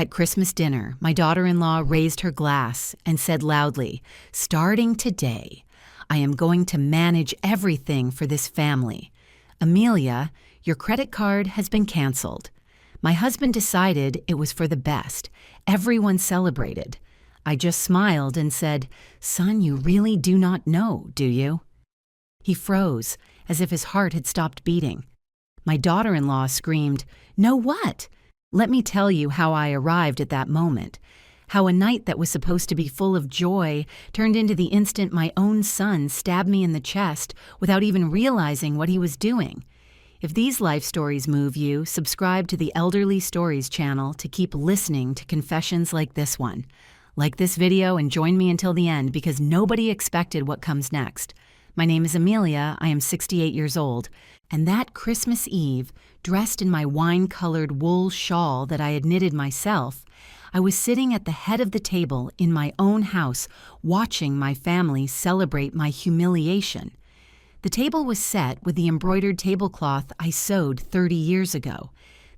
At Christmas dinner, my daughter-in-law raised her glass and said loudly, "Starting today, I am going to manage everything for this family. Amelia, your credit card has been canceled." My husband decided it was for the best. Everyone celebrated. I just smiled and said, "Son, you really do not know, do you?" He froze, as if his heart had stopped beating. My daughter-in-law screamed, "No what?" Let me tell you how I arrived at that moment. How a night that was supposed to be full of joy turned into the instant my own son stabbed me in the chest without even realizing what he was doing. If these life stories move you, subscribe to the Elderly Stories channel to keep listening to confessions like this one. Like this video and join me until the end because nobody expected what comes next. My name is Amelia, I am 68 years old, and that Christmas Eve, dressed in my wine-colored wool shawl that I had knitted myself, I was sitting at the head of the table in my own house, watching my family celebrate my humiliation. The table was set with the embroidered tablecloth I sewed 30 years ago.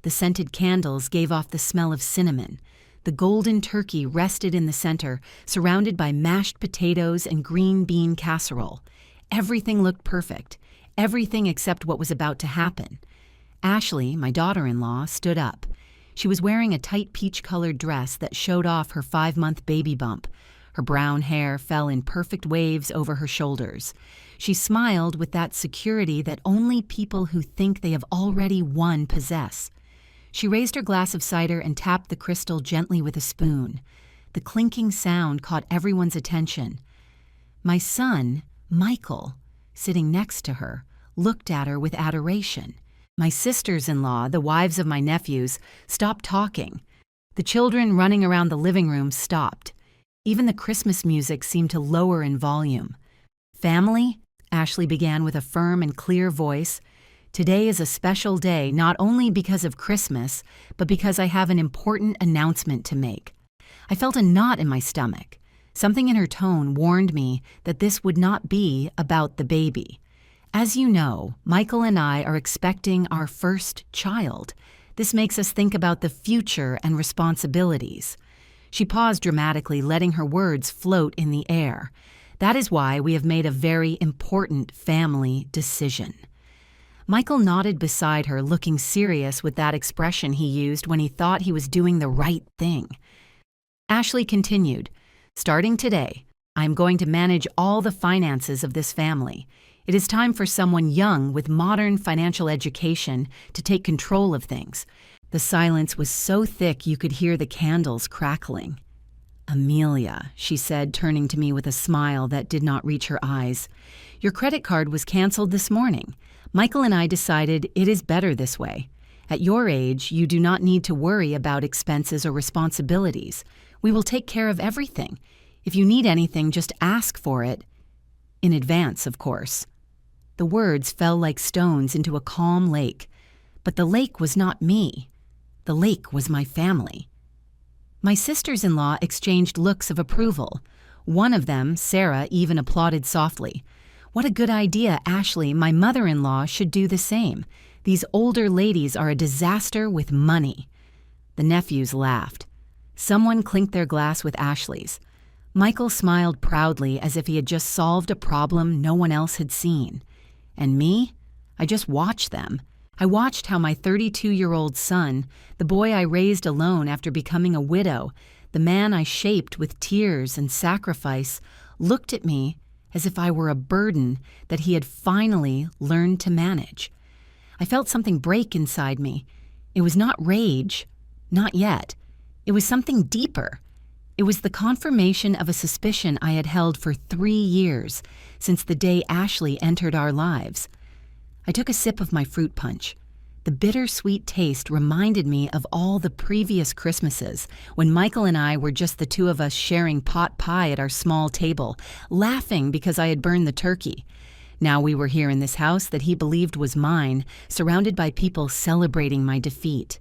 The scented candles gave off the smell of cinnamon. The golden turkey rested in the center, surrounded by mashed potatoes and green bean casserole. Everything looked perfect, everything except what was about to happen. Ashley, my daughter-in-law, stood up. She was wearing a tight peach-colored dress that showed off her 5-month baby bump. Her brown hair fell in perfect waves over her shoulders. She smiled with that security that only people who think they have already won possess. She raised her glass of cider and tapped the crystal gently with a spoon. The clinking sound caught everyone's attention. My son, Michael, sitting next to her, looked at her with adoration. My sisters-in-law, the wives of my nephews, stopped talking. The children running around the living room stopped. Even the Christmas music seemed to lower in volume. "Family," Ashley began with a firm and clear voice, "today is a special day not only because of Christmas, but because I have an important announcement to make." I felt a knot in my stomach. Something in her tone warned me that this would not be about the baby. As you know, Michael and I are expecting our first child. This makes us think about the future and responsibilities. She paused dramatically, letting her words float in the air. That is why we have made a very important family decision. Michael nodded beside her, looking serious with that expression he used when he thought he was doing the right thing. Ashley continued, "Starting today, I am going to manage all the finances of this family. It is time for someone young with modern financial education to take control of things." The silence was so thick you could hear the candles crackling. "Amelia," she said, turning to me with a smile that did not reach her eyes, "your credit card was canceled this morning. Michael and I decided it is better this way. At your age, you do not need to worry about expenses or responsibilities. We will take care of everything. If you need anything, just ask for it. In advance, of course." The words fell like stones into a calm lake. But the lake was not me. The lake was my family. My sisters-in-law exchanged looks of approval. One of them, Sarah, even applauded softly. "What a good idea, Ashley. My mother-in-law should do the same. These older ladies are a disaster with money." The nephews laughed. Someone clinked their glass with Ashley's. Michael smiled proudly as if he had just solved a problem no one else had seen. And me? I just watched them. I watched how my 32-year-old son, the boy I raised alone after becoming a widow, the man I shaped with tears and sacrifice, looked at me as if I were a burden that he had finally learned to manage. I felt something break inside me. It was not rage, not yet. It was something deeper. It was the confirmation of a suspicion I had held for 3 years, since the day Ashley entered our lives. I took a sip of my fruit punch. The bittersweet taste reminded me of all the previous Christmases, when Michael and I were just the two of us sharing pot pie at our small table, laughing because I had burned the turkey. Now we were here in this house that he believed was mine, surrounded by people celebrating my defeat.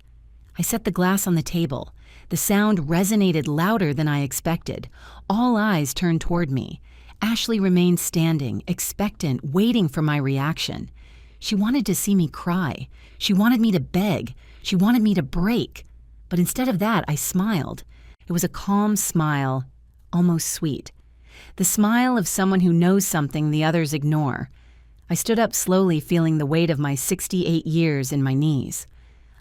I set the glass on the table. The sound resonated louder than I expected. All eyes turned toward me. Ashley remained standing, expectant, waiting for my reaction. She wanted to see me cry. She wanted me to beg. She wanted me to break. But instead of that, I smiled. It was a calm smile, almost sweet. The smile of someone who knows something the others ignore. I stood up slowly, feeling the weight of my 68 years in my knees.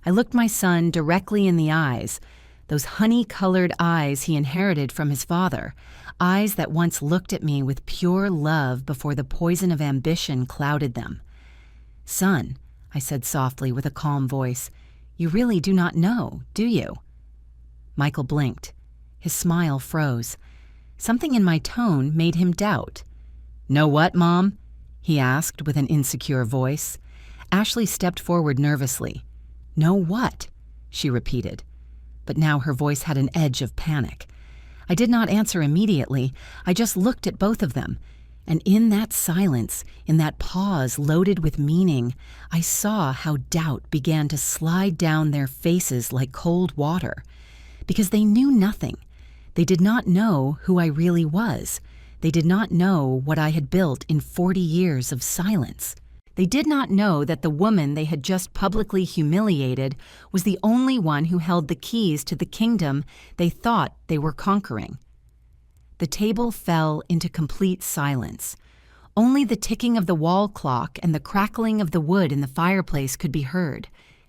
I looked my son directly in the eyes, those honey-colored eyes he inherited from his father, eyes that once looked at me with pure love before the poison of ambition clouded them. "Son," I said softly with a calm voice, "you really do not know, do you?" Michael blinked. His smile froze. Something in my tone made him doubt. "Know what, Mom?" he asked with an insecure voice. Ashley stepped forward nervously. "Know what?" she repeated. But now her voice had an edge of panic. I did not answer immediately. I just looked at both of them. And in that silence, in that pause loaded with meaning, I saw how doubt began to slide down their faces like cold water. Because they knew nothing. They did not know who I really was. They did not know what I had built in 40 years of silence. They did not know that the woman they had just publicly humiliated was the only one who held the keys to the kingdom they thought they were conquering. The table fell into complete silence. Only the ticking of the wall clock and the crackling of the wood in the fireplace could be heard.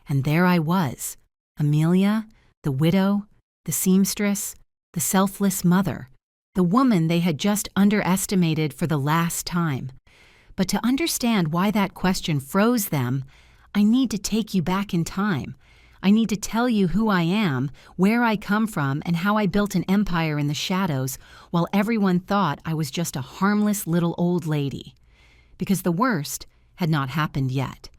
And there I was, Amelia, the widow, the seamstress, the selfless mother, the woman they had just underestimated for the last time. But to understand why that question froze them, I need to take you back in time. I need to tell you who I am, where I come from, and how I built an empire in the shadows while everyone thought I was just a harmless little old lady. Because the worst had not happened yet.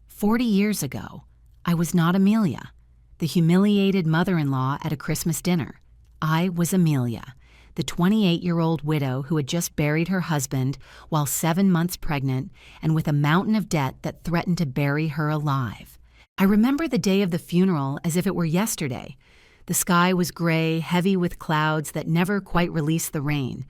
40 years ago, I was not Amelia, the humiliated mother-in-law at a Christmas dinner. I was Amelia, the 28-year-old widow who had just buried her husband while 7 months pregnant and with a mountain of debt that threatened to bury her alive. I remember the day of the funeral as if it were yesterday. The sky was gray, heavy with clouds that never quite released the rain.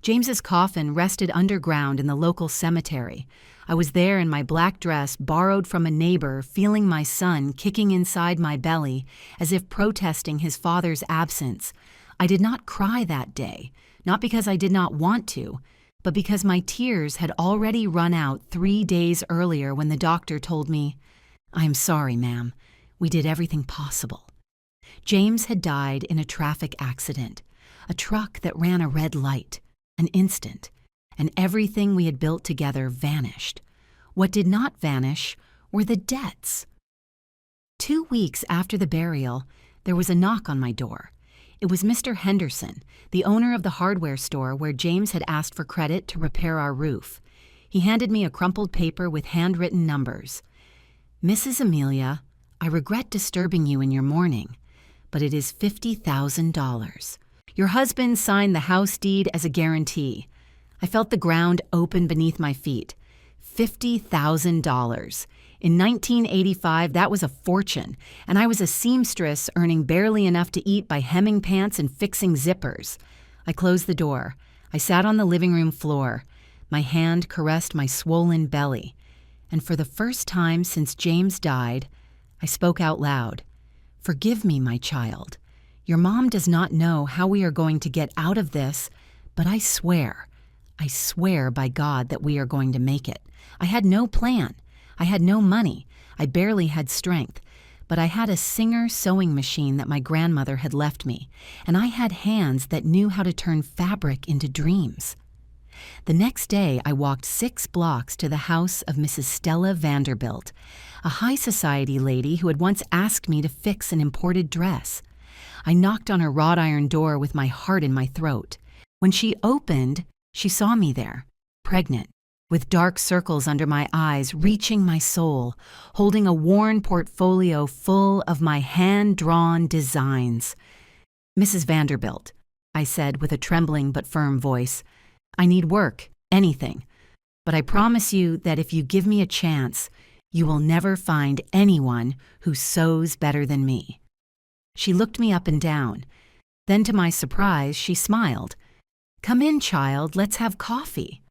James's coffin rested underground in the local cemetery. I was there in my black dress, borrowed from a neighbor, feeling my son kicking inside my belly as if protesting his father's absence. I did not cry that day, not because I did not want to, but because my tears had already run out 3 days earlier when the doctor told me, "I am sorry, ma'am. We did everything possible." James had died in a traffic accident, a truck that ran a red light, an instant, and everything we had built together vanished. What did not vanish were the debts. 2 weeks after the burial, there was a knock on my door. It was Mr. Henderson, the owner of the hardware store where James had asked for credit to repair our roof. He handed me a crumpled paper with handwritten numbers. "Mrs. Amelia, I regret disturbing you in your mourning, but it is $50,000. Your husband signed the house deed as a guarantee." I felt the ground open beneath my feet. $50,000. In 1985, that was a fortune, and I was a seamstress earning barely enough to eat by hemming pants and fixing zippers. I closed the door. I sat on the living room floor. My hand caressed my swollen belly. And for the first time since James died, I spoke out loud. "Forgive me, my child. Your mom does not know how we are going to get out of this, but I swear by God that we are going to make it. I had no plan. I had no money. I barely had strength. But I had a Singer sewing machine that my grandmother had left me, and I had hands that knew how to turn fabric into dreams." The next day, I walked 6 blocks to the house of Mrs. Stella Vanderbilt, a high society lady who had once asked me to fix an imported dress. I knocked on her wrought iron door with my heart in my throat. When she opened, she saw me there, pregnant, with dark circles under my eyes, reaching my soul, holding a worn portfolio full of my hand-drawn designs. "Mrs. Vanderbilt," I said with a trembling but firm voice, "I need work, anything. But I promise you that if you give me a chance, you will never find anyone who sews better than me." She looked me up and down. Then, to my surprise, she smiled. "Come in, child, let's have coffee."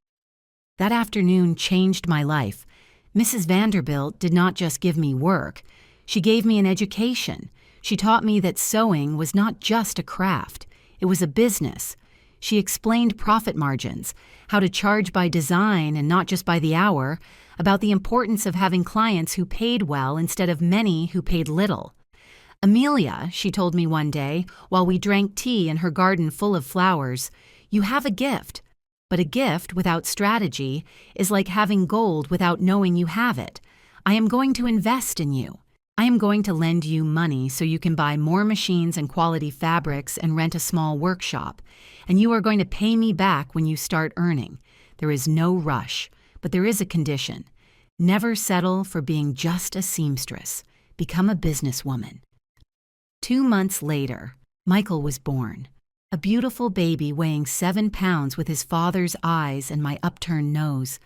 That afternoon changed my life. Mrs. Vanderbilt did not just give me work. She gave me an education. She taught me that sewing was not just a craft, it was a business. She explained profit margins, how to charge by design and not just by the hour, about the importance of having clients who paid well instead of many who paid little. Amelia, she told me one day, while we drank tea in her garden full of flowers, you have a gift, but a gift without strategy is like having gold without knowing you have it. I am going to invest in you. I am going to lend you money so you can buy more machines and quality fabrics and rent a small workshop, and you are going to pay me back when you start earning. There is no rush, but there is a condition. Never settle for being just a seamstress. Become a businesswoman. 2 months later, Michael was born. A beautiful baby weighing 7 pounds with his father's eyes and my upturned nose.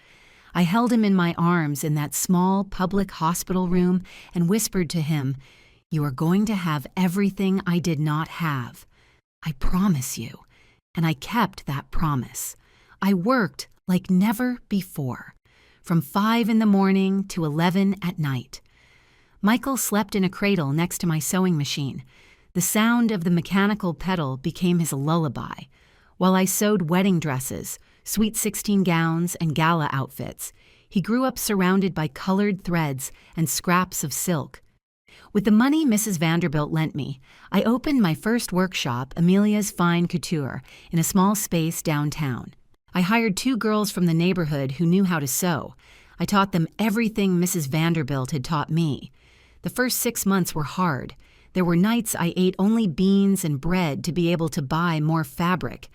I held him in my arms in that small public hospital room and whispered to him, "You are going to have everything I did not have. I promise you." And I kept that promise. I worked like never before, from 5 in the morning to 11 at night. Michael slept in a cradle next to my sewing machine. The sound of the mechanical pedal became his lullaby, while I sewed wedding dresses, Sweet 16 gowns, and gala outfits. He grew up surrounded by colored threads and scraps of silk. With the money Mrs. Vanderbilt lent me, I opened my first workshop, Amelia's Fine Couture, in a small space downtown. I hired 2 girls from the neighborhood who knew how to sew. I taught them everything Mrs. Vanderbilt had taught me. The first 6 months were hard. There were nights I ate only beans and bread to be able to buy more fabric.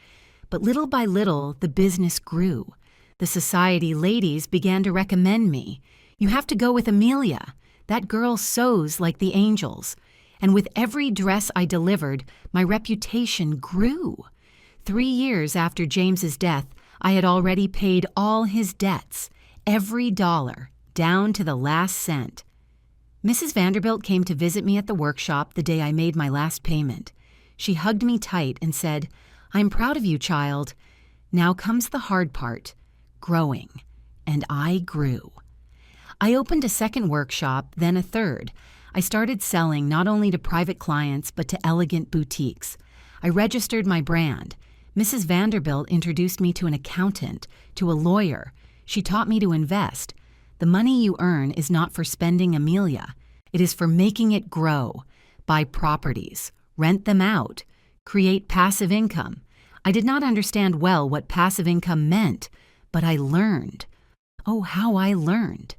But little by little, the business grew. The society ladies began to recommend me. "You have to go with Amelia. That girl sews like the angels." And with every dress I delivered, my reputation grew. 3 years after James's death, I had already paid all his debts, every dollar, down to the last cent. Mrs. Vanderbilt came to visit me at the workshop the day I made my last payment. She hugged me tight and said, "I'm proud of you, child. Now comes the hard part, growing." And I grew. I opened a second workshop, then a third. I started selling not only to private clients, but to elegant boutiques. I registered my brand. Mrs. Vanderbilt introduced me to an accountant, to a lawyer. She taught me to invest. The money you earn is not for spending Amelia. It is for making it grow. Buy properties, rent them out, create passive income. I did not understand well what passive income meant, but I learned. Oh, how I learned.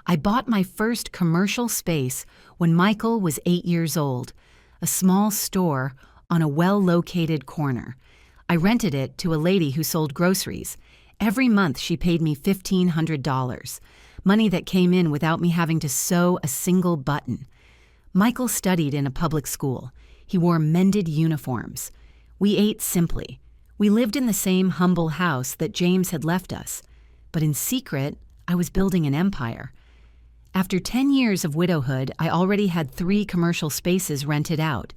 I bought my first commercial space when Michael was 8 years old, a small store on a well-located corner. I rented it to a lady who sold groceries. Every month she paid me $1,500, money that came in without me having to sew a single button. Michael studied in a public school. He wore mended uniforms. We ate simply. We lived in the same humble house that James had left us. But in secret, I was building an empire. After 10 years of widowhood, I already had 3 commercial spaces rented out.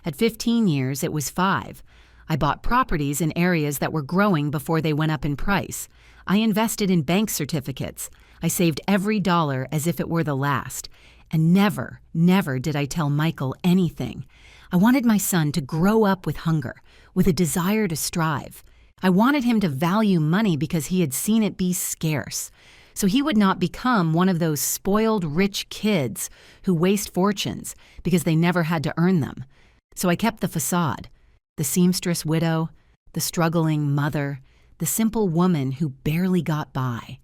At 15 years, it was 5. I bought properties in areas that were growing before they went up in price. I invested in bank certificates. I saved every dollar as if it were the last. And never, never did I tell Michael anything. I wanted my son to grow up with hunger, with a desire to strive. I wanted him to value money because he had seen it be scarce, so he would not become one of those spoiled rich kids who waste fortunes because they never had to earn them. So I kept the facade, the seamstress widow, the struggling mother, the simple woman who barely got by.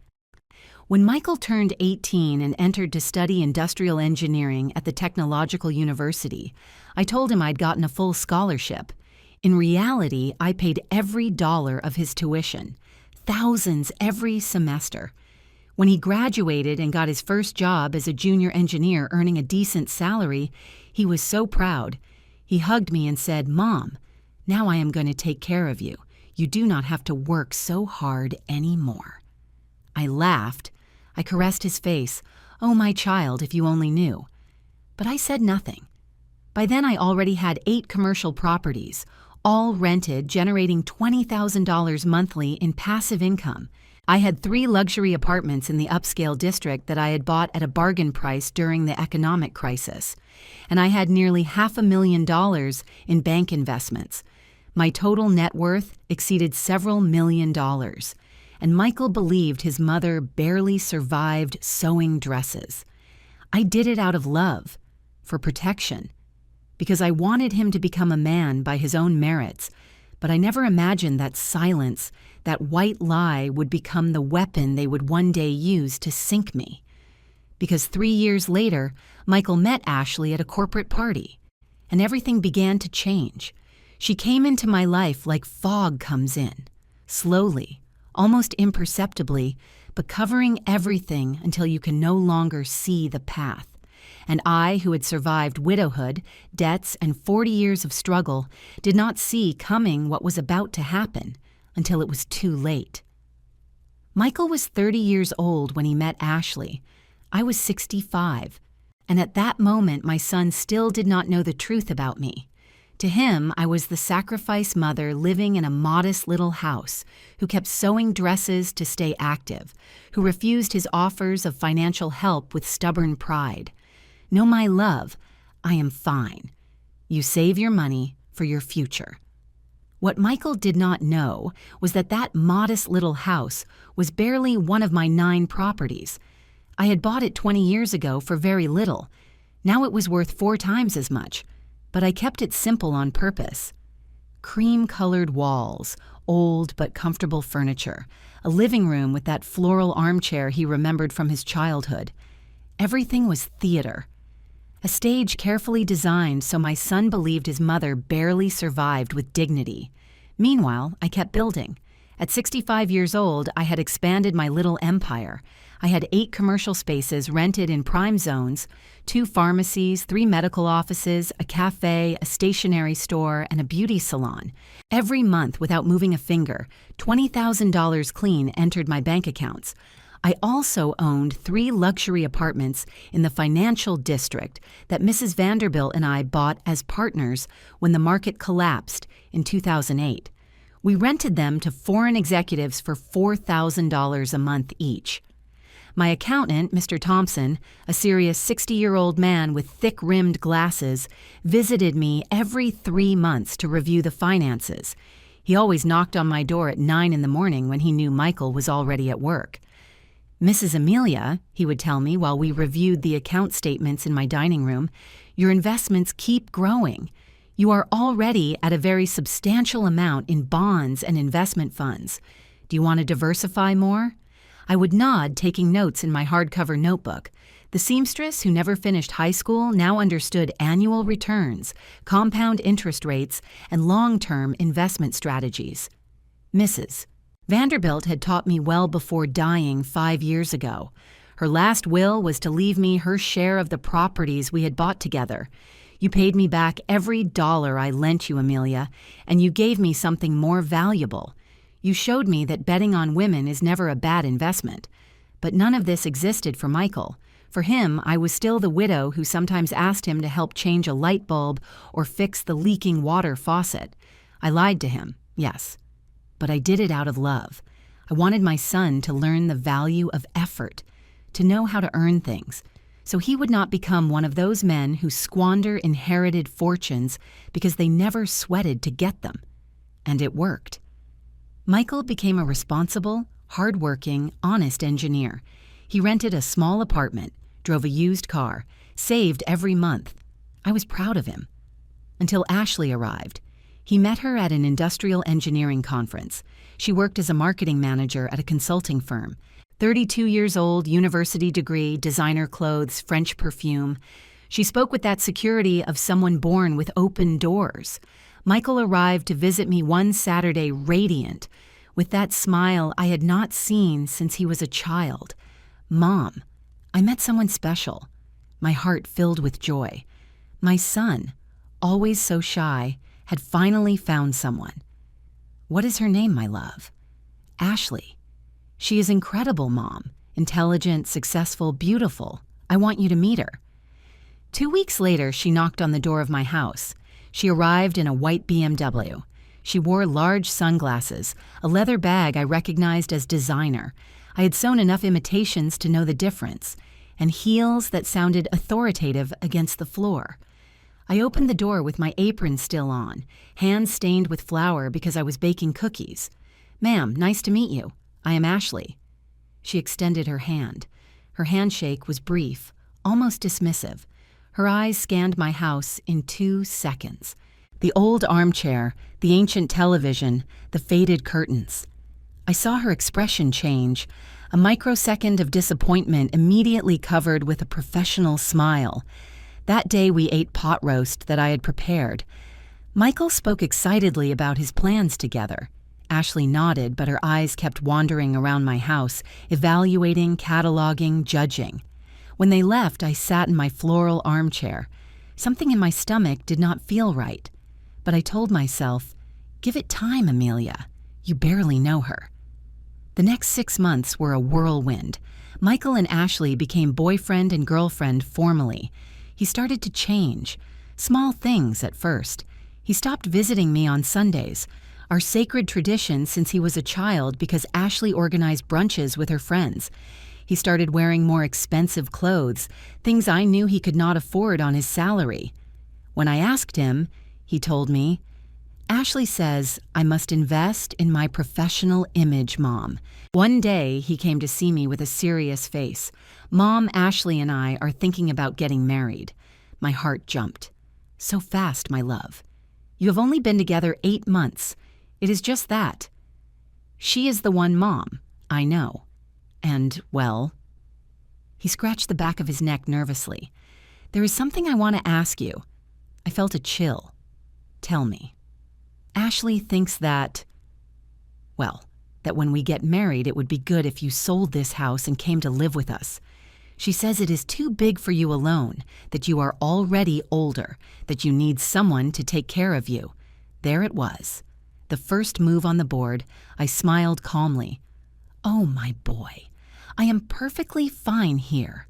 When Michael turned 18 and entered to study industrial engineering at the Technological University, I told him I'd gotten a full scholarship. In reality, I paid every dollar of his tuition, thousands every semester. When he graduated and got his first job as a junior engineer earning a decent salary, he was so proud. He hugged me and said, "Mom, now I am going to take care of you. You do not have to work so hard anymore." I laughed. I caressed his face. "Oh, my child, if you only knew." But I said nothing. By then I already had 8 commercial properties, all rented, generating $20,000 monthly in passive income. I had 3 luxury apartments in the upscale district that I had bought at a bargain price during the economic crisis, and I had nearly $500,000 in bank investments. My total net worth exceeded several $1,000,000, and Michael believed his mother barely survived sewing dresses. I did it out of love, for protection, because I wanted him to become a man by his own merits, but I never imagined that silence, that white lie, would become the weapon they would one day use to sink me. Because 3 years later, Michael met Ashley at a corporate party, and everything began to change. She came into my life like fog comes in, slowly, almost imperceptibly, but covering everything until you can no longer see the path. And I, who had survived widowhood, debts, and 40 years of struggle, did not see coming what was about to happen until it was too late. Michael was 30 years old when he met Ashley. I was 65, and at that moment my son still did not know the truth about me. To him, I was the sacrifice mother living in a modest little house, who kept sewing dresses to stay active, who refused his offers of financial help with stubborn pride. No, my love, I am fine. You save your money for your future. What Michael did not know was that that modest little house was barely one of my 9 properties. I had bought it 20 years ago for very little. Now it was worth 4 times as much, but I kept it simple on purpose. Cream-colored walls, old but comfortable furniture, a living room with that floral armchair he remembered from his childhood. Everything was theater. A stage carefully designed so my son believed his mother barely survived with dignity. Meanwhile, I kept building. At 65 years old, I had expanded my little empire. I had 8 commercial spaces rented in prime zones, 2 pharmacies, 3 medical offices, a cafe, a stationery store, and a beauty salon. Every month, without moving a finger, $20,000 clean entered my bank accounts. I also owned 3 luxury apartments in the financial district that Mrs. Vanderbilt and I bought as partners when the market collapsed in 2008. We rented them to foreign executives for $4,000 a month each. My accountant, Mr. Thompson, a serious 60-year-old man with thick-rimmed glasses, visited me every 3 months to review the finances. He always knocked on my door at 9 in the morning when he knew Michael was already at work. "Mrs. Amelia," he would tell me while we reviewed the account statements in my dining room, "your investments keep growing. You are already at a very substantial amount in bonds and investment funds. Do you want to diversify more?" I would nod, taking notes in my hardcover notebook. The seamstress who never finished high school now understood annual returns, compound interest rates, and long-term investment strategies. Mrs. Vanderbilt had taught me well before dying 5 years ago. Her last will was to leave me her share of the properties we had bought together. "You paid me back every dollar I lent you, Amelia, and you gave me something more valuable. You showed me that betting on women is never a bad investment." But none of this existed for Michael. For him, I was still the widow who sometimes asked him to help change a light bulb or fix the leaking water faucet. I lied to him, yes. But I did it out of love. I wanted my son to learn the value of effort, to know how to earn things, so he would not become one of those men who squander inherited fortunes because they never sweated to get them. And it worked. Michael became a responsible, hard-working, honest engineer. He rented a small apartment, drove a used car, saved every month. I was proud of him. Until Ashley arrived. He met her at an industrial engineering conference. She worked as a marketing manager at a consulting firm. 32 years old, university degree, designer clothes, French perfume. She spoke with that security of someone born with open doors. Michael arrived to visit me one Saturday radiant, with that smile I had not seen since he was a child. "Mom, I met someone special." My heart filled with joy. My son, always so shy, had finally found someone. "What is her name, my love?" "Ashley. She is incredible, Mom. Intelligent, successful, beautiful. I want you to meet her." 2 weeks later, she knocked on the door of my house. She arrived in a white BMW. She wore large sunglasses, a leather bag I recognized as designer. I had sewn enough imitations to know the difference, and heels that sounded authoritative against the floor. I opened the door with my apron still on, hands stained with flour because I was baking cookies. "Ma'am, nice to meet you. I am Ashley." She extended her hand. Her handshake was brief, almost dismissive. Her eyes scanned my house in 2 seconds. The old armchair, the ancient television, the faded curtains. I saw her expression change, a microsecond of disappointment immediately covered with a professional smile. That day we ate pot roast that I had prepared. Michael spoke excitedly about his plans together. Ashley nodded, but her eyes kept wandering around my house, evaluating, cataloging, judging. When they left, I sat in my floral armchair. Something in my stomach did not feel right. But I told myself, give it time, Amelia. You barely know her. The next 6 months were a whirlwind. Michael and Ashley became boyfriend and girlfriend formally. He started to change. Small things at first. He stopped visiting me on Sundays, our sacred tradition since he was a child because Ashley organized brunches with her friends. He started wearing more expensive clothes, things I knew he could not afford on his salary. When I asked him, he told me, "Ashley says I must invest in my professional image, Mom." One day, he came to see me with a serious face. "Mom, Ashley and I are thinking about getting married." My heart jumped. "So fast, my love. You have only been together 8 months. It is just that." "She is the one, Mom. I know. And, well..." He scratched the back of his neck nervously. "There is something I want to ask you." I felt a chill. "Tell me." "Ashley thinks that when we get married, it would be good if you sold this house and came to live with us. She says it is too big for you alone, that you are already older, that you need someone to take care of you." There it was. The first move on the board. I smiled calmly. "Oh, my boy, I am perfectly fine here.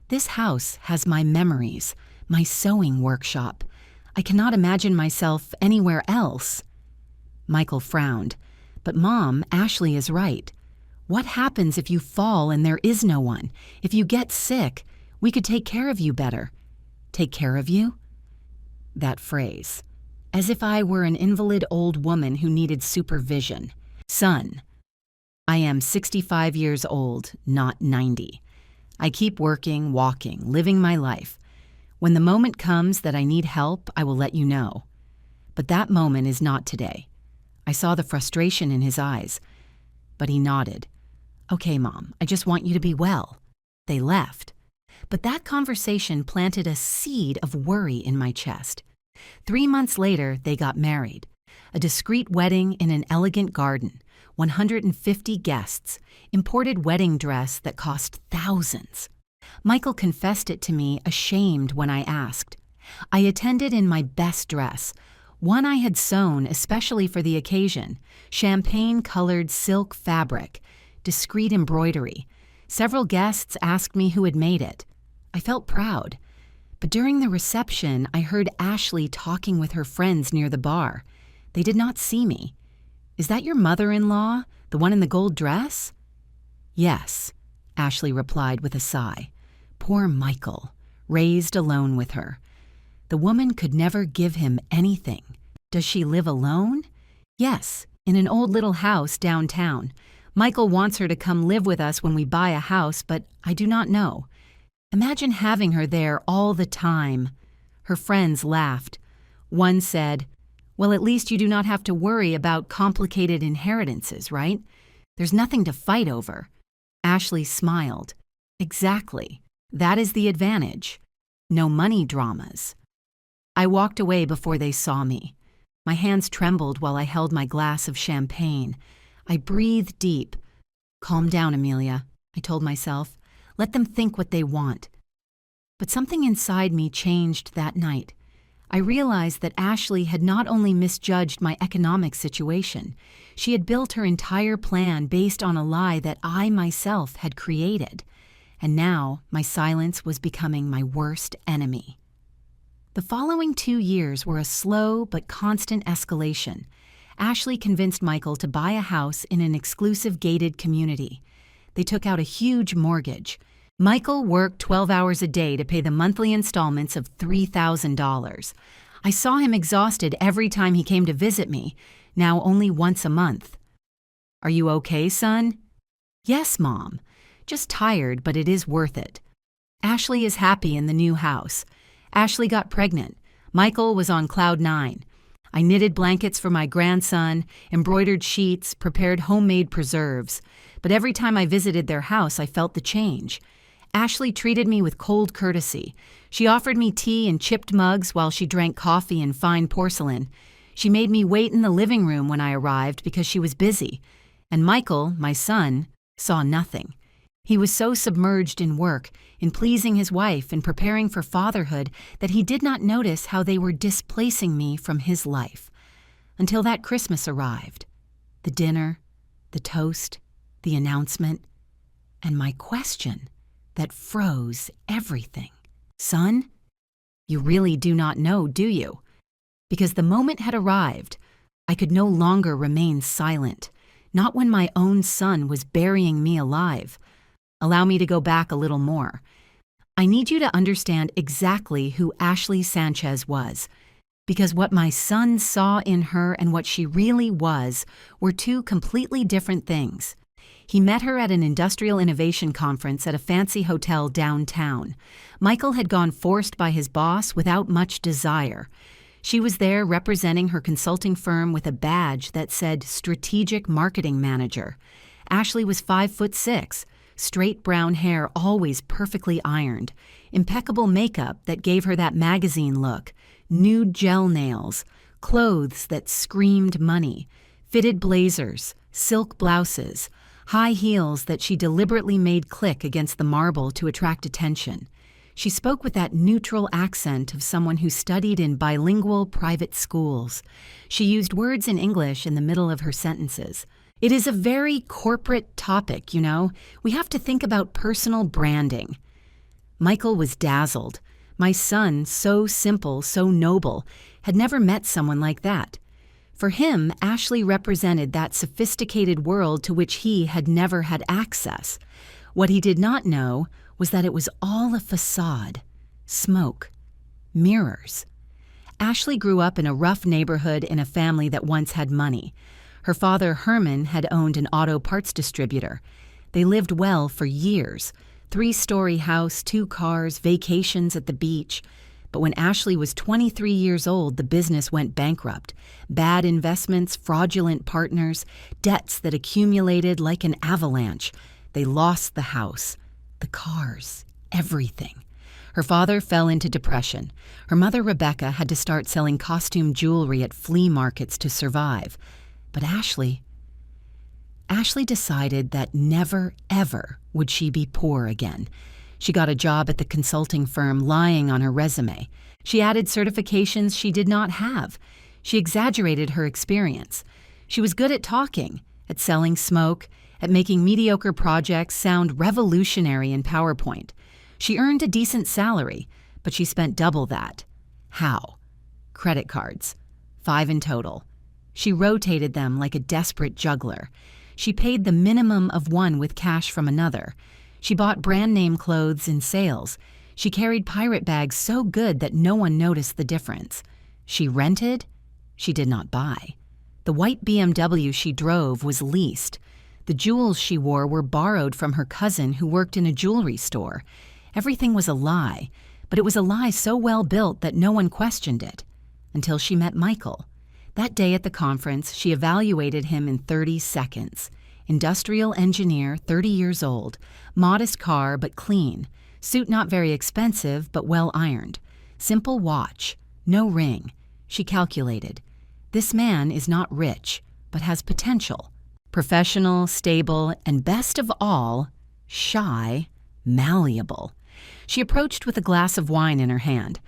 This house has my memories, my sewing workshop. I cannot imagine myself anywhere else." Michael frowned. "But Mom, Ashley is right. What happens if you fall and there is no one? If you get sick, we could take care of you better." "Take care of you?" That phrase. As if I were an invalid old woman who needed supervision. "Son, I am 65 years old, not 90. I keep working, walking, living my life. When the moment comes that I need help, I will let you know. But that moment is not today." I saw the frustration in his eyes, but he nodded. "Okay, Mom, I just want you to be well." They left. But that conversation planted a seed of worry in my chest. 3 months later, they got married. A discreet wedding in an elegant garden, 150 guests, imported wedding dress that cost thousands. Michael confessed it to me, ashamed when I asked. I attended in my best dress, one I had sewn especially for the occasion, champagne-colored silk fabric, discreet embroidery. Several guests asked me who had made it. I felt proud. But during the reception, I heard Ashley talking with her friends near the bar. They did not see me. "Is that your mother-in-law, the one in the gold dress?" "Yes," Ashley replied with a sigh. Poor Michael, raised alone with her. The woman could never give him anything. Does she live alone? Yes, in an old little house downtown. Michael wants her to come live with us when we buy a house, but I do not know. Imagine having her there all the time. Her friends laughed. One said, "Well, at least you do not have to worry about complicated inheritances, right? There's nothing to fight over." Ashley smiled. "Exactly. That is the advantage. No money dramas." I walked away before they saw me. My hands trembled while I held my glass of champagne. I breathed deep. "Calm down, Amelia," I told myself. "Let them think what they want." But something inside me changed that night. I realized that Ashley had not only misjudged my economic situation, she had built her entire plan based on a lie that I myself had created. And now my silence was becoming my worst enemy. The following 2 years were a slow but constant escalation. Ashley convinced Michael to buy a house in an exclusive gated community. They took out a huge mortgage. Michael worked 12 hours a day to pay the monthly installments of $3,000. I saw him exhausted every time he came to visit me, now only once a month. "Are you okay, son?" "Yes, Mom. Just tired, but it is worth it." Ashley is happy in the new house. Ashley got pregnant. Michael was on cloud nine. I knitted blankets for my grandson, embroidered sheets, prepared homemade preserves. But every time I visited their house, I felt the change. Ashley treated me with cold courtesy. She offered me tea in chipped mugs while she drank coffee in fine porcelain. She made me wait in the living room when I arrived because she was busy. And Michael, my son, saw nothing. He was so submerged in work, in pleasing his wife, and preparing for fatherhood that he did not notice how they were displacing me from his life. Until that Christmas arrived. The dinner, the toast, the announcement, and my question that froze everything. "Son, you really do not know, do you?" Because the moment had arrived. I could no longer remain silent, not when my own son was burying me alive. Allow me to go back a little more. I need you to understand exactly who Ashley Sanchez was, because what my son saw in her and what she really was were two completely different things. He met her at an industrial innovation conference at a fancy hotel downtown. Michael had gone forced by his boss without much desire. She was there representing her consulting firm with a badge that said Strategic Marketing Manager. Ashley was 5'6", straight brown hair always perfectly ironed, impeccable makeup that gave her that magazine look, nude gel nails, clothes that screamed money, fitted blazers, silk blouses, high heels that she deliberately made click against the marble to attract attention. She spoke with that neutral accent of someone who studied in bilingual private schools. She used words in English in the middle of her sentences. It is a very corporate topic, you know. We have to think about personal branding. Michael was dazzled. My son, so simple, so noble, had never met someone like that. For him, Ashley represented that sophisticated world to which he had never had access. What he did not know was that it was all a facade, smoke, mirrors. Ashley grew up in a rough neighborhood in a family that once had money. Her father, Herman, had owned an auto parts distributor. They lived well for years. 3-story house, 2 cars, vacations at the beach. But when Ashley was 23 years old, the business went bankrupt. Bad investments, fraudulent partners, debts that accumulated like an avalanche. They lost the house, the cars, everything. Her father fell into depression. Her mother, Rebecca, had to start selling costume jewelry at flea markets to survive. But Ashley decided that never, ever would she be poor again. She got a job at the consulting firm lying on her resume. She added certifications she did not have. She exaggerated her experience. She was good at talking, at selling smoke, at making mediocre projects sound revolutionary in PowerPoint. She earned a decent salary, but she spent double that. How? Credit cards. 5 in total. She rotated them like a desperate juggler. She paid the minimum of one with cash from another. She bought brand-name clothes in sales. She carried pirate bags so good that no one noticed the difference. She rented. She did not buy. The white BMW she drove was leased. The jewels she wore were borrowed from her cousin who worked in a jewelry store. Everything was a lie, but it was a lie so well built that no one questioned it. Until she met Michael. That day at the conference, she evaluated him in 30 seconds. Industrial engineer, 30 years old, modest car but clean, suit not very expensive but well ironed, simple watch, no ring. She calculated. This man is not rich, but has potential. Professional, stable, and best of all, shy, malleable. She approached with a glass of wine in her hand.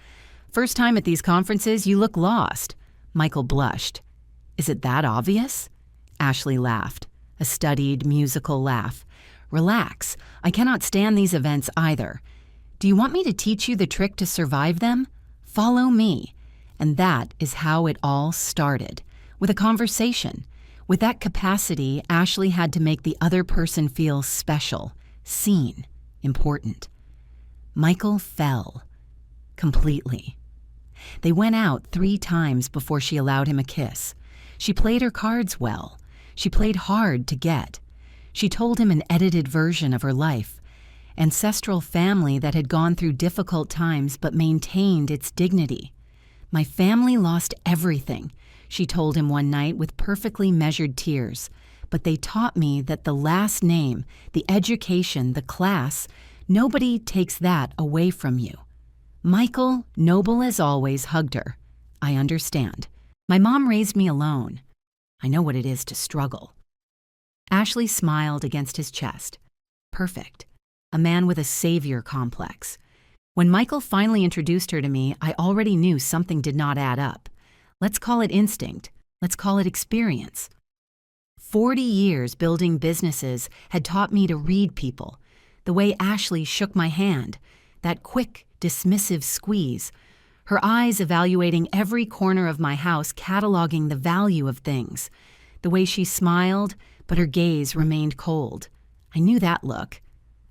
"First time at these conferences, you look lost." Michael blushed. "Is it that obvious?" Ashley laughed, a studied, musical laugh. "Relax. I cannot stand these events either. Do you want me to teach you the trick to survive them? Follow me." And that is how it all started. with a conversation. With that capacity, Ashley had to make the other person feel special, seen, important. Michael fell. Completely. They went out 3 times before she allowed him a kiss. She played her cards well. She played hard to get. She told him an edited version of her life. Ancestral family that had gone through difficult times but maintained its dignity. My family lost everything, she told him one night with perfectly measured tears. But they taught me that the last name, the education, the class, nobody takes that away from you. Michael, noble as always, hugged her. I understand. My mom raised me alone. I know what it is to struggle. Ashley smiled against his chest. Perfect. A man with a savior complex. When Michael finally introduced her to me, I already knew something did not add up. Let's call it instinct. Let's call it experience. 40 years building businesses had taught me to read people. The way Ashley shook my hand, that quick, dismissive squeeze, her eyes evaluating every corner of my house, cataloging the value of things. The way she smiled, but her gaze remained cold. I knew that look.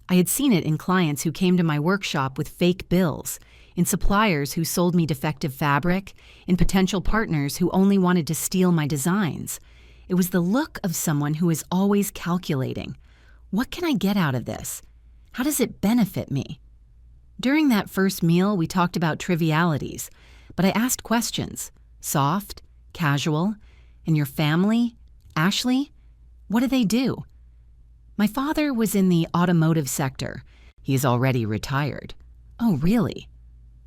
I had seen it in clients who came to my workshop with fake bills, in suppliers who sold me defective fabric, in potential partners who only wanted to steal my designs. It was the look of someone who is always calculating. What can I get out of this? How does it benefit me? During that first meal, we talked about trivialities, but I asked questions. Soft, casual, and your family? Ashley? What do they do? My father was in the automotive sector. He is already retired. Oh, really?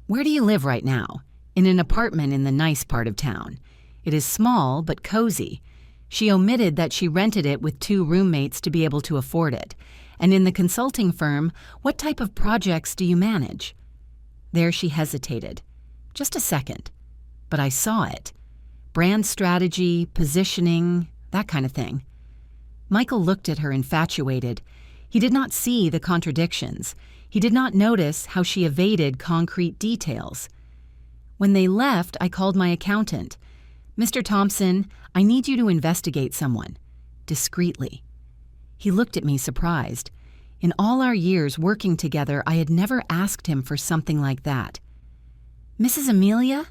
Where do you live right now? In an apartment in the nice part of town. It is small but cozy. She omitted that she rented it with 2 roommates to be able to afford it. And in the consulting firm, what type of projects do you manage? There she hesitated. Just a second. But I saw it. Brand strategy, positioning, that kind of thing. Michael looked at her infatuated. He did not see the contradictions. He did not notice how she evaded concrete details. When they left, I called my accountant. Mr. Thompson, I need you to investigate someone. Discreetly. He looked at me surprised. In all our years working together, I had never asked him for something like that. Mrs. Amelia?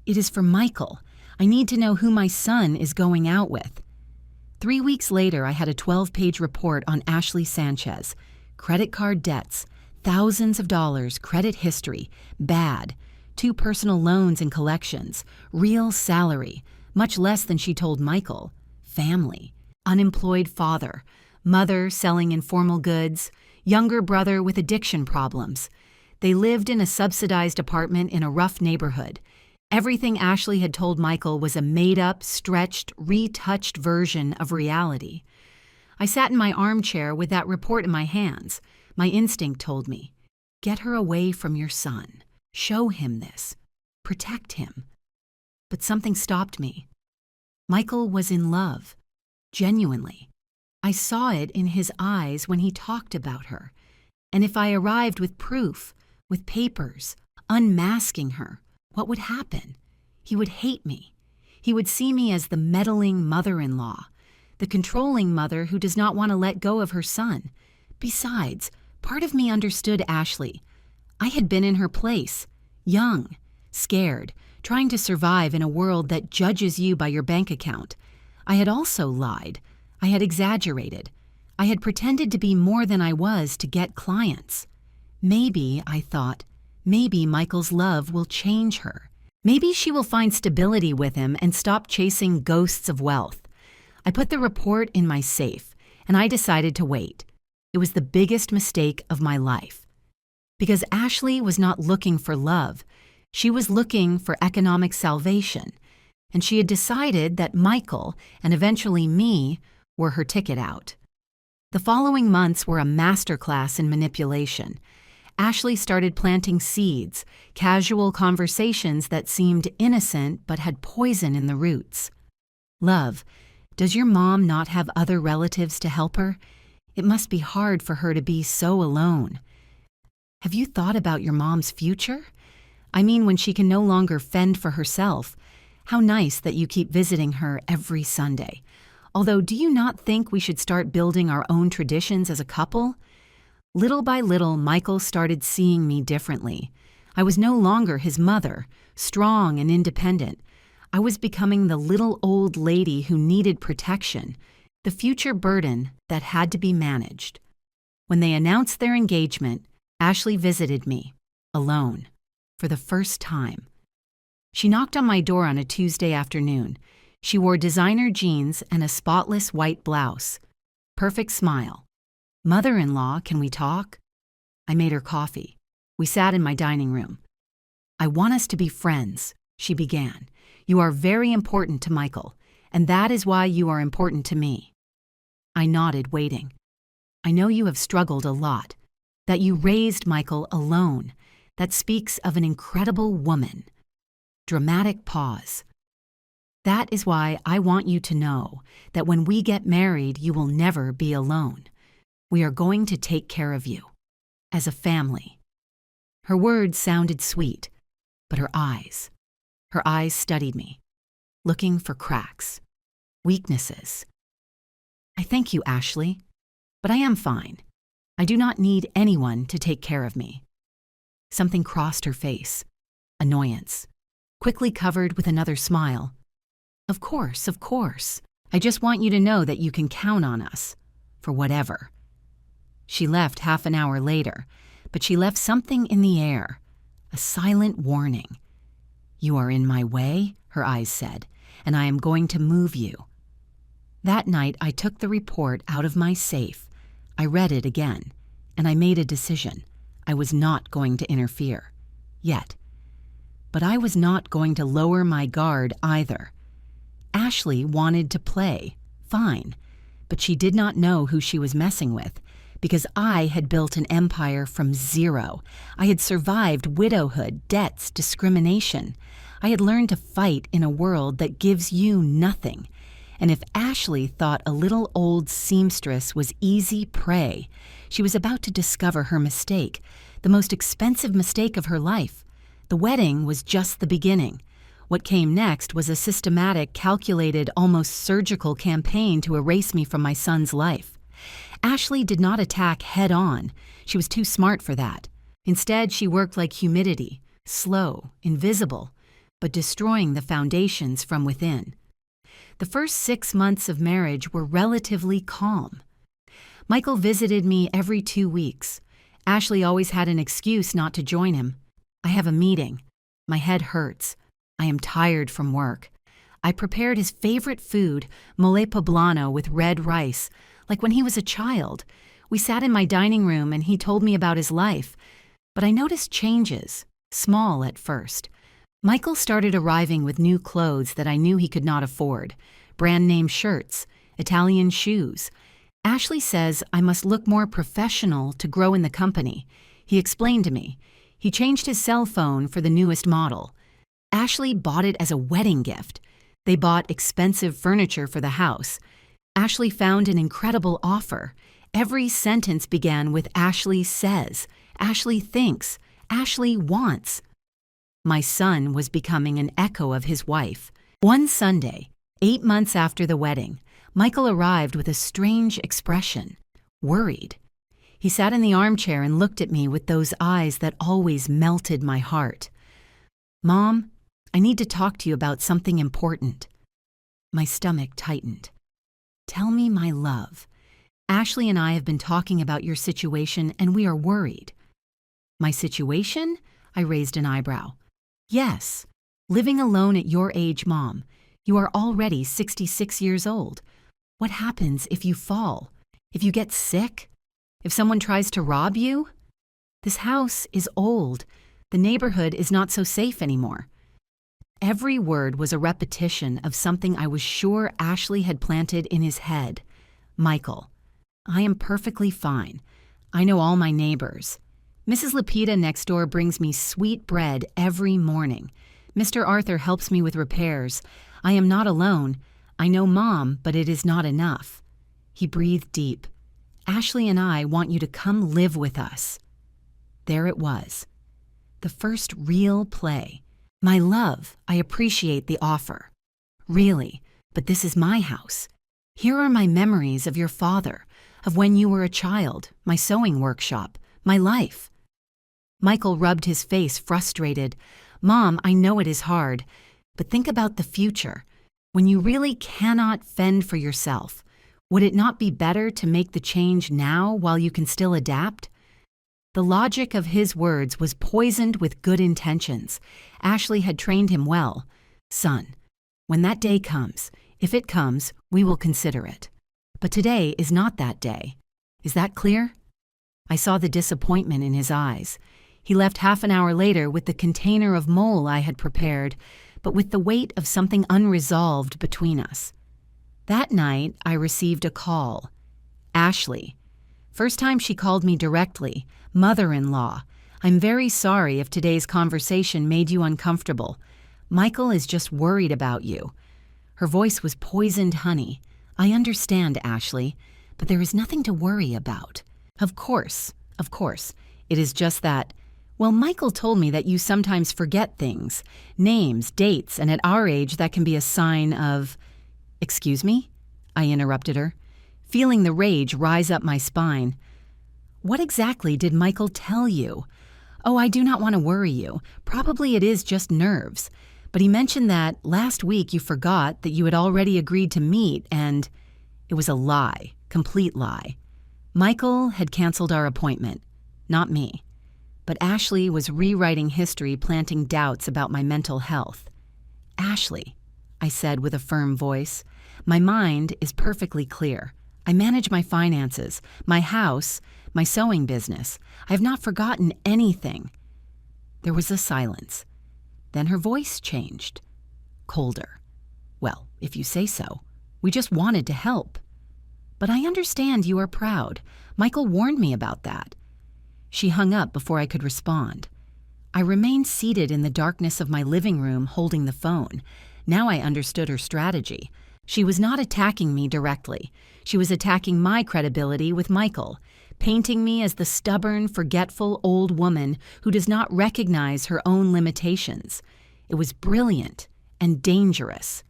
It is for Michael. I need to know who my son is going out with. 3 weeks later, I had a 12-page report on Ashley Sanchez. Credit card debts, thousands of dollars, credit history, bad, 2 personal loans and collections, real salary, much less than she told Michael, family, unemployed father, mother selling informal goods, younger brother with addiction problems. They lived in a subsidized apartment in a rough neighborhood. Everything Ashley had told Michael was a made-up, stretched, retouched version of reality. I sat in my armchair with that report in my hands. My instinct told me, get her away from your son. Show him this. Protect him. But something stopped me. Michael was in love. Genuinely. I saw it in his eyes when he talked about her. And if I arrived with proof, with papers, unmasking her, what would happen? He would hate me. He would see me as the meddling mother-in-law, the controlling mother who does not want to let go of her son. Besides, part of me understood Ashley. I had been in her place, young, scared, trying to survive in a world that judges you by your bank account. I had also lied. I had exaggerated. I had pretended to be more than I was to get clients. Maybe, I thought, maybe Michael's love will change her. Maybe she will find stability with him and stop chasing ghosts of wealth. I put the report in my safe, and I decided to wait. It was the biggest mistake of my life. Because Ashley was not looking for love. She was looking for economic salvation. And she had decided that Michael, and eventually me, were her ticket out. The following months were a masterclass in manipulation. Ashley started planting seeds, casual conversations that seemed innocent but had poison in the roots. Love, does your mom not have other relatives to help her? It must be hard for her to be so alone. Have you thought about your mom's future? I mean, when she can no longer fend for herself, How nice that you keep visiting her every Sunday. Although, do you not think we should start building our own traditions as a couple? Little by little, Michael started seeing me differently. I was no longer his mother, strong and independent. I was becoming the little old lady who needed protection, the future burden that had to be managed. When they announced their engagement, Ashley visited me, alone, for the first time. She knocked on my door on a Tuesday afternoon. She wore designer jeans and a spotless white blouse. Perfect smile. "Mother-in-law, can we talk?" I made her coffee. We sat in my dining room. "I want us to be friends," she began. "You are very important to Michael, and that is why you are important to me." I nodded, waiting. "I know you have struggled a lot, that you raised Michael alone. That speaks of an incredible woman." Dramatic pause. "That is why I want you to know that when we get married, you will never be alone. We are going to take care of you, as a family." Her words sounded sweet, but her eyes studied me, looking for cracks, weaknesses. "I thank you, Ashley, but I am fine. I do not need anyone to take care of me." Something crossed her face, annoyance, quickly covered with another smile. Of course. I just want you to know that you can count on us, for whatever." She left half an hour later, but she left something in the air, a silent warning. "You are in my way," her eyes said, "and I am going to move you." That night, I took the report out of my safe. I read it again, and I made a decision. I was not going to interfere. Yet. But I was not going to lower my guard either. Ashley wanted to play, fine, but she did not know who she was messing with, because I had built an empire from zero. I had survived widowhood, debts, discrimination. I had learned to fight in a world that gives you nothing. And if Ashley thought a little old seamstress was easy prey, she was about to discover her mistake, the most expensive mistake of her life. The wedding was just the beginning. What came next was a systematic, calculated, almost surgical campaign to erase me from my son's life. Ashley did not attack head-on. She was too smart for that. Instead, she worked like humidity, slow, invisible, but destroying the foundations from within. The first 6 months of marriage were relatively calm. Michael visited me every 2 weeks. Ashley always had an excuse not to join him. "I have a meeting. My head hurts. I am tired from work." I prepared his favorite food, mole poblano with red rice, like when he was a child. We sat in my dining room and he told me about his life. But I noticed changes, small at first. Michael started arriving with new clothes that I knew he could not afford, brand-name shirts, Italian shoes. Ashley says I must look more professional to grow in the company. He explained to me. He changed his cell phone for the newest model. Ashley bought it as a wedding gift. They bought expensive furniture for the house. Ashley found an incredible offer. Every sentence began with "Ashley says," "Ashley thinks," "Ashley wants." My son was becoming an echo of his wife. One Sunday, 8 months after the wedding, Michael arrived with a strange expression, worried. He sat in the armchair and looked at me with those eyes that always melted my heart. "Mom, I need to talk to you about something important." My stomach tightened. "Tell me, my love. Ashley and I have been talking about your situation and we are worried." "My situation?" I raised an eyebrow. "Yes. Living alone at your age, Mom. You are already 66 years old. What happens if you fall? If you get sick? If someone tries to rob you? This house is old. The neighborhood is not so safe anymore." Every word was a repetition of something I was sure Ashley had planted in his head. "Michael, I am perfectly fine. I know all my neighbors. Mrs. Lapita next door brings me sweet bread every morning. Mr. Arthur helps me with repairs. I am not alone. I know Mom, but it is not enough." He breathed deep. "Ashley and I want you to come live with us." There it was. The first real play. My love, I appreciate the offer. Really, but this is my house. Here are my memories of your father, of when you were a child, my sewing workshop, my life. Michael rubbed his face, frustrated. Mom, I know it is hard, but think about the future. When you really cannot fend for yourself, would it not be better to make the change now while you can still adapt? The logic of his words was poisoned with good intentions. Ashley had trained him well. Son, when that day comes, if it comes, we will consider it. But today is not that day. Is that clear? I saw the disappointment in his eyes. He left half an hour later with the container of mole I had prepared, but with the weight of something unresolved between us. That night, I received a call. Ashley. First time she called me directly. Mother-in-law. I'm very sorry if today's conversation made you uncomfortable. Michael is just worried about you. Her voice was poisoned honey. I understand, Ashley, but there is nothing to worry about. Of course. It is just that, well, Michael told me that you sometimes forget things, names, dates, and at our age that can be a sign of... Excuse me? I interrupted her, feeling the rage rise up my spine. What exactly did Michael tell you? Oh, I do not want to worry you. Probably it is just nerves. But he mentioned that last week you forgot that you had already agreed to meet and... It was a lie, complete lie. Michael had canceled our appointment, not me. But Ashley was rewriting history, planting doubts about my mental health. Ashley, I said with a firm voice, my mind is perfectly clear. I manage my finances, my house, my sewing business. I have not forgotten anything. There was a silence. Then her voice changed. Colder. Well, if you say so. We just wanted to help. But I understand you are proud. Michael warned me about that. She hung up before I could respond. I remained seated in the darkness of my living room holding the phone. Now I understood her strategy. She was not attacking me directly. She was attacking my credibility with Michael, painting me as the stubborn, forgetful old woman who does not recognize her own limitations. It was brilliant and dangerous.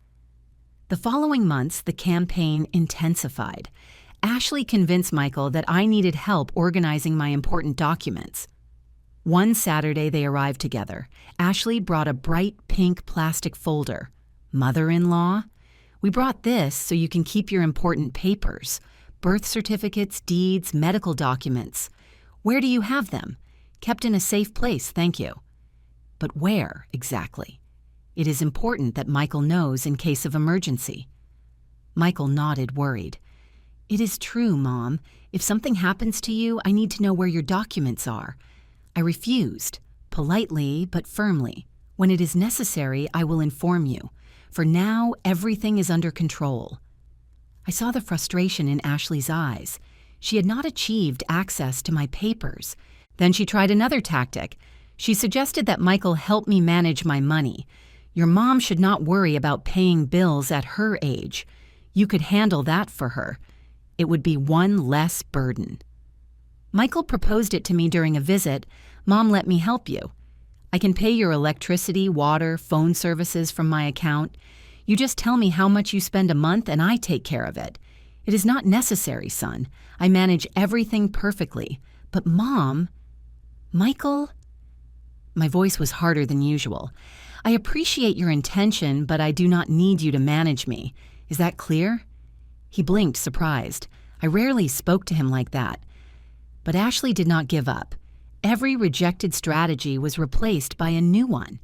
The following months, the campaign intensified. Ashley convinced Michael that I needed help organizing my important documents. One Saturday they arrived together. Ashley brought a bright pink plastic folder. Mother-in-law? We brought this so you can keep your important papers. Birth certificates, deeds, medical documents. Where do you have them? Kept in a safe place, thank you. But where, exactly? It is important that Michael knows in case of emergency. Michael nodded, worried. It is true, Mom. If something happens to you, I need to know where your documents are. I refused, politely but firmly. When it is necessary, I will inform you. For now, everything is under control. I saw the frustration in Ashley's eyes. She had not achieved access to my papers. Then she tried another tactic. She suggested that Michael help me manage my money. Your mom should not worry about paying bills at her age. You could handle that for her. It would be one less burden. Michael proposed it to me during a visit. Mom, let me help you. I can pay your electricity, water, phone services from my account. You just tell me how much you spend a month and I take care of it. It is not necessary, son. I manage everything perfectly. But Mom... Michael... My voice was harder than usual. I appreciate your intention, but I do not need you to manage me. Is that clear? He blinked, surprised. I rarely spoke to him like that. But Ashley did not give up. Every rejected strategy was replaced by a new one.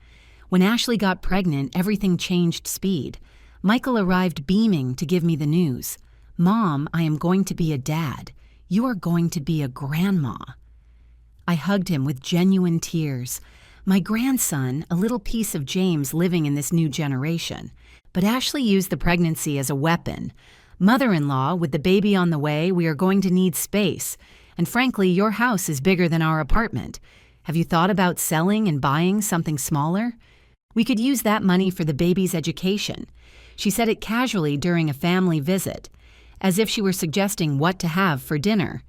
When Ashley got pregnant, everything changed speed. Michael arrived beaming to give me the news. Mom, I am going to be a dad. You are going to be a grandma. I hugged him with genuine tears. My grandson, a little piece of James living in this new generation. But Ashley used the pregnancy as a weapon. Mother-in-law, with the baby on the way, we are going to need space. And frankly, your house is bigger than our apartment. Have you thought about selling and buying something smaller? We could use that money for the baby's education. She said it casually during a family visit, as if she were suggesting what to have for dinner.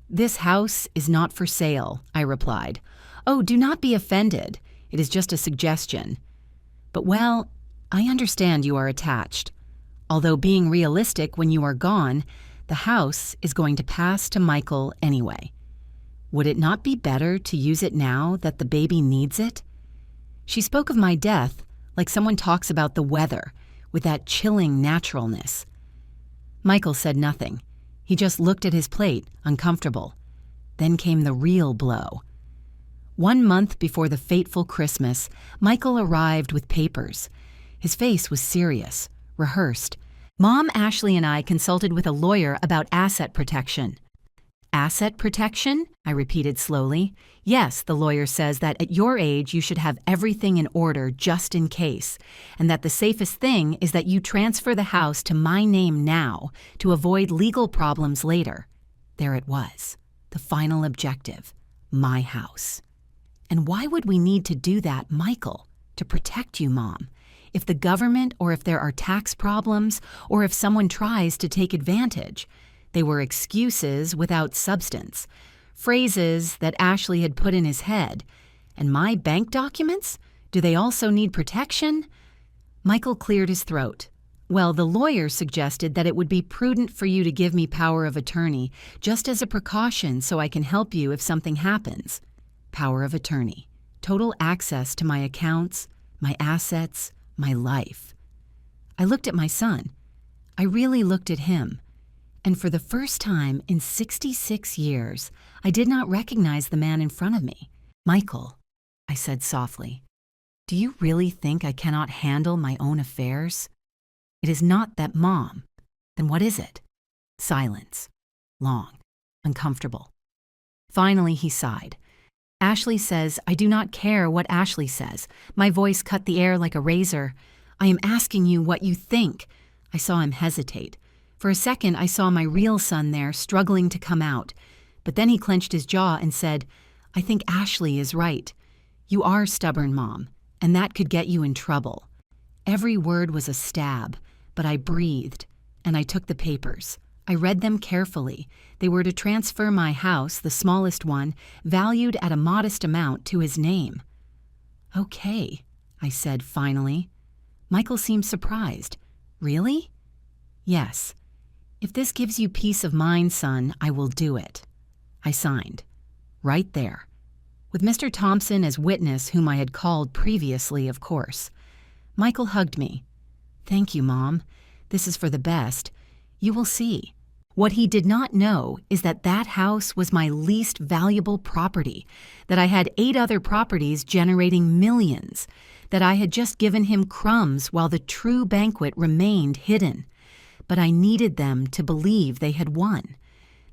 This house is not for sale, I replied. Oh, do not be offended. It is just a suggestion. But well, I understand you are attached. Although being realistic, when you are gone, the house is going to pass to Michael anyway. Would it not be better to use it now that the baby needs it? She spoke of my death like someone talks about the weather, with that chilling naturalness. Michael said nothing. He just looked at his plate, uncomfortable. Then came the real blow. 1 month before the fateful Christmas, Michael arrived with papers. His face was serious, rehearsed. Mom, Ashley, and I consulted with a lawyer about asset protection. Asset protection? I repeated slowly. Yes, the lawyer says that at your age you should have everything in order just in case, and that the safest thing is that you transfer the house to my name now to avoid legal problems later. There it was, the final objective, my house. And why would we need to do that, Michael? To protect you, Mom. If the government, or if there are tax problems, or if someone tries to take advantage. They were excuses without substance, phrases that Ashley had put in his head. And my bank documents? Do they also need protection? Michael cleared his throat. Well, the lawyer suggested that it would be prudent for you to give me power of attorney, just as a precaution so I can help you if something happens. Power of attorney. Total access to my accounts, my assets, my life. I looked at my son. I really looked at him. And for the first time in 66 years, I did not recognize the man in front of me. Michael, I said softly, do you really think I cannot handle my own affairs? It is not that, Mom. Then what is it? Silence. Long. Uncomfortable. Finally, he sighed. Ashley says, I do not care what Ashley says. My voice cut the air like a razor. I am asking you what you think. I saw him hesitate. For a second, I saw my real son there, struggling to come out. But then he clenched his jaw and said, I think Ashley is right. You are stubborn, Mom, and that could get you in trouble. Every word was a stab, but I breathed, and I took the papers. I read them carefully. They were to transfer my house, the smallest one, valued at a modest amount, to his name. Okay, I said finally. Michael seemed surprised. Really? Yes. If this gives you peace of mind, son, I will do it. I signed. Right there. With Mr. Thompson as witness, whom I had called previously, of course. Michael hugged me. Thank you, Mom. This is for the best. You will see. What he did not know is that that house was my least valuable property, that I had 8 other properties generating millions, that I had just given him crumbs while the true banquet remained hidden. But I needed them to believe they had won,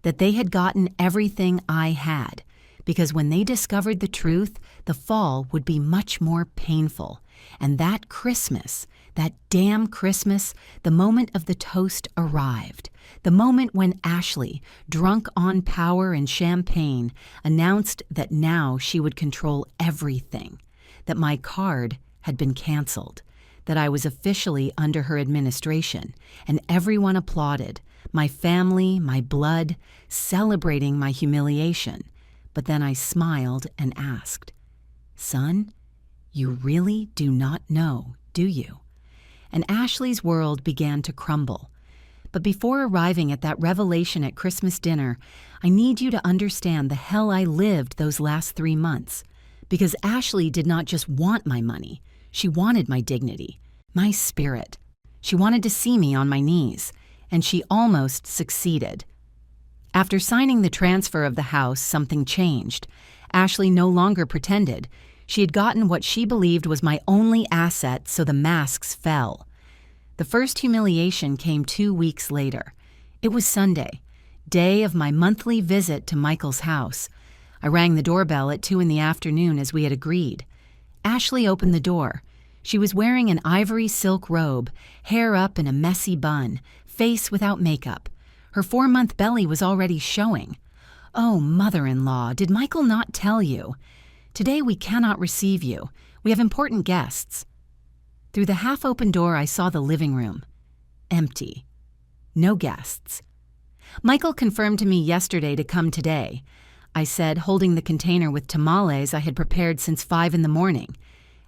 that they had gotten everything I had, because when they discovered the truth, the fall would be much more painful. And that Christmas, that damn Christmas, the moment of the toast arrived, the moment when Ashley, drunk on power and champagne, announced that now she would control everything, that my card had been canceled, that I was officially under her administration, and everyone applauded, my family, my blood, celebrating my humiliation. But then I smiled and asked, Son, you really do not know, do you? And Ashley's world began to crumble. But before arriving at that revelation at Christmas dinner, I need you to understand the hell I lived those last 3 months. Because Ashley did not just want my money. She wanted my dignity, my spirit. She wanted to see me on my knees, and she almost succeeded. After signing the transfer of the house, something changed. Ashley no longer pretended. She had gotten what she believed was my only asset, so the masks fell. The first humiliation came 2 weeks later. It was Sunday, day of my monthly visit to Michael's house. I rang the doorbell at 2 p.m. as we had agreed. Ashley opened the door. She was wearing an ivory silk robe, hair up in a messy bun, face without makeup. Her 4-month belly was already showing. Oh, mother-in-law, did Michael not tell you? Today we cannot receive you. We have important guests. Through the half-open door I saw the living room. Empty. No guests. Michael confirmed to me yesterday to come today. I said, holding the container with tamales I had prepared since 5 in the morning.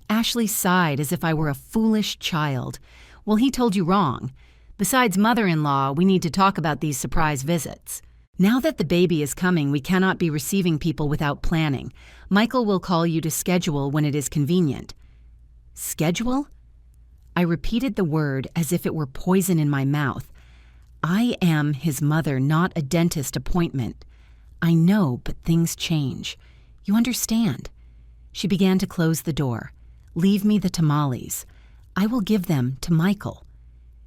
Ashley sighed as if I were a foolish child. Well, he told you wrong. Besides mother-in-law, we need to talk about these surprise visits. Now that the baby is coming, we cannot be receiving people without planning. Michael will call you to schedule when it is convenient. Schedule? I repeated the word as if it were poison in my mouth. I am his mother, not a dentist appointment. I know, but things change. You understand? She began to close the door. Leave me the tamales. I will give them to Michael.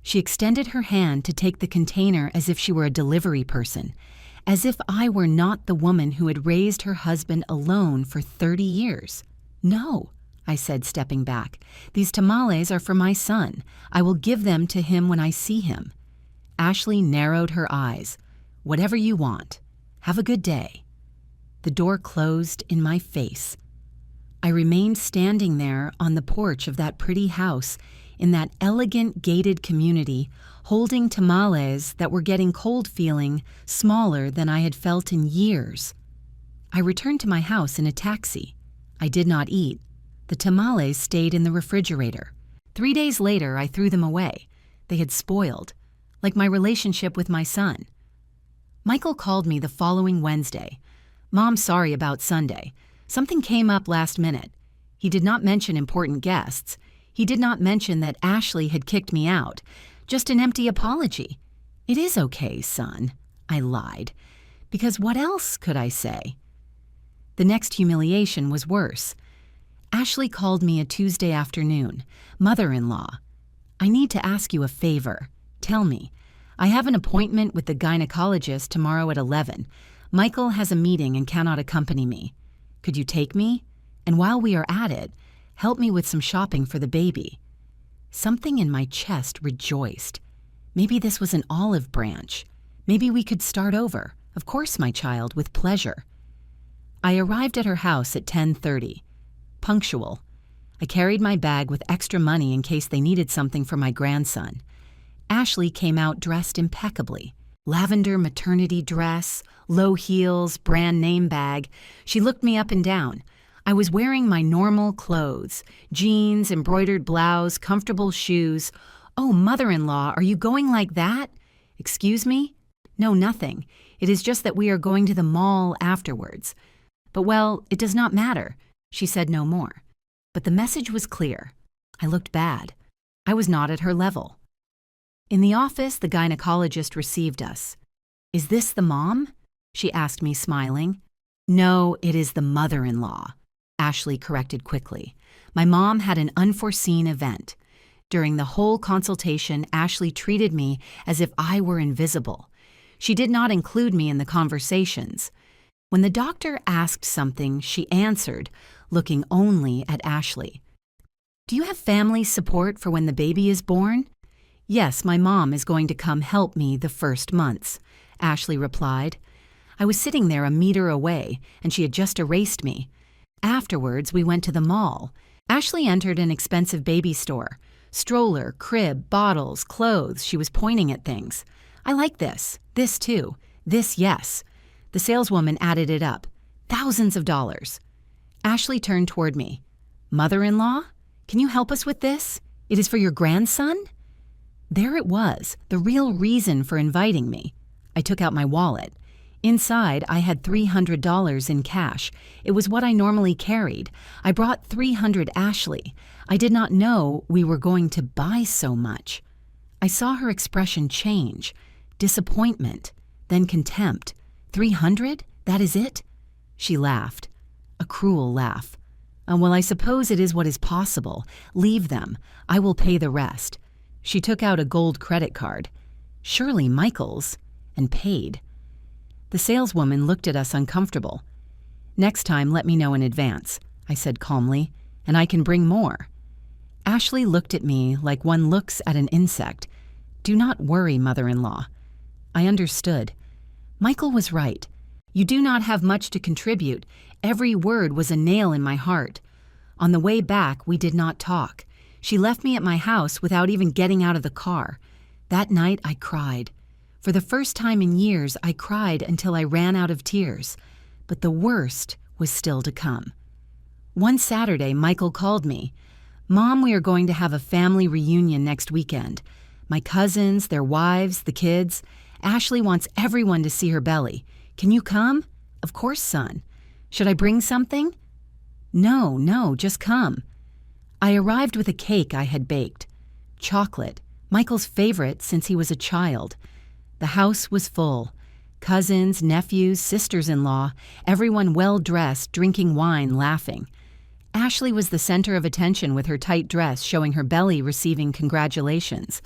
She extended her hand to take the container as if she were a delivery person, as if I were not the woman who had raised her husband alone for 30 years. No, I said, stepping back. These tamales are for my son. I will give them to him when I see him. Ashley narrowed her eyes. Whatever you want. Have a good day. The door closed in my face. I remained standing there on the porch of that pretty house in that elegant gated community, holding tamales that were getting cold, feeling smaller than I had felt in years. I returned to my house in a taxi. I did not eat. The tamales stayed in the refrigerator. 3 days later, I threw them away. They had spoiled, like my relationship with my son. Michael called me the following Wednesday. Mom, sorry about Sunday. Something came up last minute. He did not mention important guests. He did not mention that Ashley had kicked me out. Just an empty apology. It is okay, son, I lied. Because what else could I say? The next humiliation was worse. Ashley called me a Tuesday afternoon. Mother-in-law. I need to ask you a favor. Tell me. I have an appointment with the gynecologist tomorrow at 11. Michael has a meeting and cannot accompany me. Could you take me? And while we are at it, help me with some shopping for the baby. Something in my chest rejoiced. Maybe this was an olive branch. Maybe we could start over. Of course, my child, with pleasure. I arrived at her house at 10:30. Punctual. I carried my bag with extra money in case they needed something for my grandson. Ashley came out dressed impeccably. Lavender maternity dress, low heels, brand name bag. She looked me up and down. I was wearing my normal clothes, jeans, embroidered blouse, comfortable shoes. Oh, mother-in-law, are you going like that? Excuse me? No, nothing. It is just that we are going to the mall afterwards. But well, it does not matter. She said no more. But the message was clear. I looked bad. I was not at her level. In the office, the gynecologist received us. Is this the mom? She asked me, smiling. No, it is the mother-in-law, Ashley corrected quickly. My mom had an unforeseen event. During the whole consultation, Ashley treated me as if I were invisible. She did not include me in the conversations. When the doctor asked something, she answered, looking only at Ashley. Do you have family support for when the baby is born? Yes, my mom is going to come help me the first months, Ashley replied. I was sitting there a meter away, and she had just erased me. Afterwards, we went to the mall. Ashley entered an expensive baby store. Stroller, crib, bottles, clothes. She was pointing at things. I like this. This too. This, yes. The saleswoman added it up. Thousands of dollars. Ashley turned toward me. Mother-in-law? Can you help us with this? It is for your grandson? There it was, the real reason for inviting me. I took out my wallet. Inside, I had $300 in cash. It was what I normally carried. I brought $300 Ashley. I did not know we were going to buy so much. I saw her expression change. Disappointment, then contempt. $300? That is it? She laughed. A cruel laugh. Well, I suppose it is what is possible. Leave them. I will pay the rest. She took out a gold credit card. Surely Michael's. And paid. The saleswoman looked at us uncomfortable. Next time, let me know in advance, I said calmly, and I can bring more. Ashley looked at me like one looks at an insect. Do not worry, mother-in-law. I understood. Michael was right. You do not have much to contribute. Every word was a nail in my heart. On the way back, we did not talk. She left me at my house without even getting out of the car. That night, I cried. For the first time in years, I cried until I ran out of tears. but the worst was still to come. One Saturday, Michael called me. "Mom, we are going to have a family reunion next weekend. My cousins, their wives, the kids. Ashley wants everyone to see her belly. Can you come?" "Of course, son." "Should I bring something?" No, just come." I arrived with a cake I had baked. Chocolate, Michael's favorite since he was a child. The house was full. Cousins, nephews, sisters-in-law, everyone well-dressed, drinking wine, laughing. Ashley was the center of attention with her tight dress showing her belly receiving congratulations.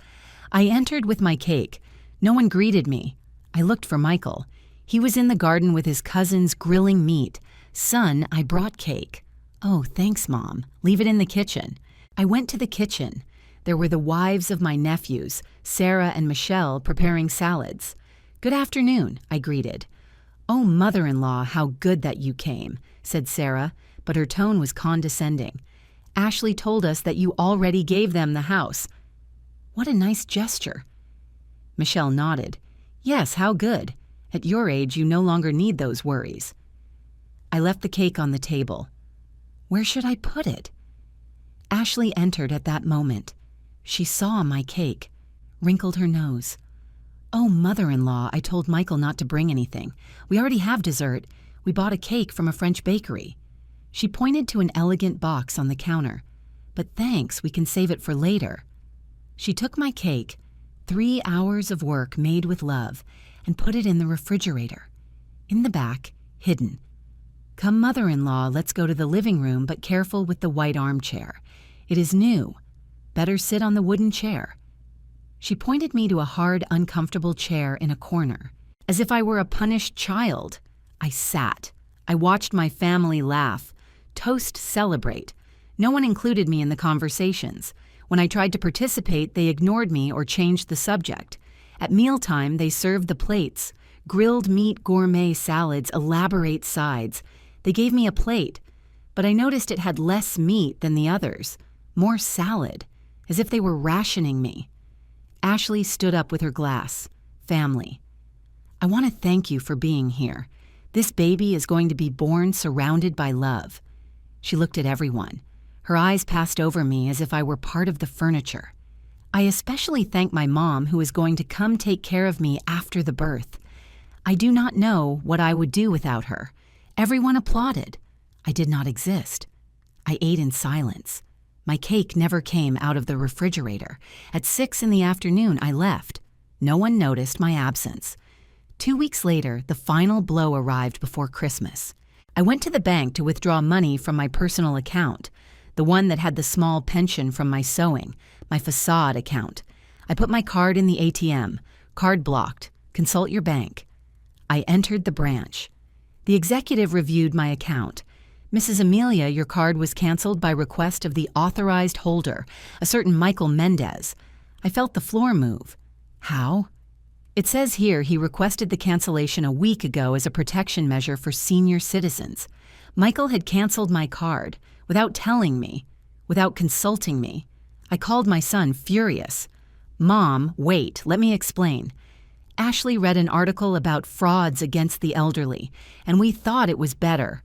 I entered with my cake. No one greeted me. I looked for Michael. He was in the garden with his cousins grilling meat. "Son, I brought cake." "Oh, thanks, Mom. Leave it in the kitchen." I went to the kitchen. There were the wives of my nephews, Sarah and Michelle, preparing salads. "Good afternoon," I greeted. "Oh, mother-in-law, how good that you came," said Sarah, but her tone was condescending. "Ashley told us that you already gave them the house." "What a nice gesture." Michelle nodded. "Yes, how good. At your age, you no longer need those worries." I left the cake on the table. Where should I put it? Ashley entered at that moment. She saw my cake, wrinkled her nose. "Oh, mother-in-law, I told Michael not to bring anything. We already have dessert. We bought a cake from a French bakery." She pointed to an elegant box on the counter. "But thanks, we can save it for later." She took my cake, 3 hours of work made with love, and put it in the refrigerator. In the back, hidden. "Come, mother-in-law, let's go to the living room, but careful with the white armchair. It is new. Better sit on the wooden chair." She pointed me to a hard, uncomfortable chair in a corner. As if I were a punished child, I sat. I watched my family laugh. Toast celebrate. No one included me in the conversations. When I tried to participate, they ignored me or changed the subject. At mealtime, they served the plates. Grilled meat gourmet salads, elaborate sides. They gave me a plate, but I noticed it had less meat than the others, more salad, as if they were rationing me. Ashley stood up with her glass. Family. "I want to thank you for being here. This baby is going to be born surrounded by love." She looked at everyone. Her eyes passed over me as if I were part of the furniture. "I especially thank my mom who is going to come take care of me after the birth. I do not know what I would do without her." Everyone applauded. I did not exist. I ate in silence. My cake never came out of the refrigerator. At 6 in the afternoon, I left. No one noticed my absence. 2 weeks later, the final blow arrived before Christmas. I went to the bank to withdraw money from my personal account, the one that had the small pension from my sewing, my facade account. I put my card in the ATM. Card blocked. Consult your bank. I entered the branch. The executive reviewed my account. "Mrs. Amelia, your card was canceled by request of the authorized holder, a certain Michael Mendez." I felt the floor move. "How?" "It says here he requested the cancellation a week ago as a protection measure for senior citizens. Michael had canceled my card, without telling me, without consulting me. I called my son, furious. 'Mom, wait, let me explain.' Ashley read an article about frauds against the elderly, and we thought it was better."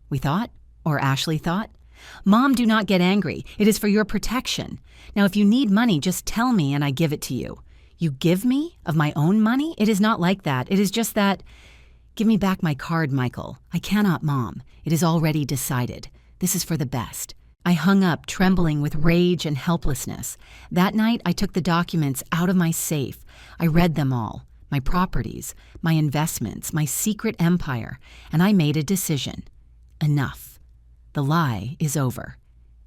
"We thought? Or Ashley thought?" "Mom, do not get angry. It is for your protection. Now, if you need money, just tell me and I give it to you." "You give me? Of my own money? It is not like that. It is just that—" "Give me back my card, Michael." "I cannot, Mom. It is already decided. This is for the best." I hung up, trembling with rage and helplessness. That night, I took the documents out of my safe. I read them all. My properties, my investments, my secret empire, and I made a decision. Enough. The lie is over.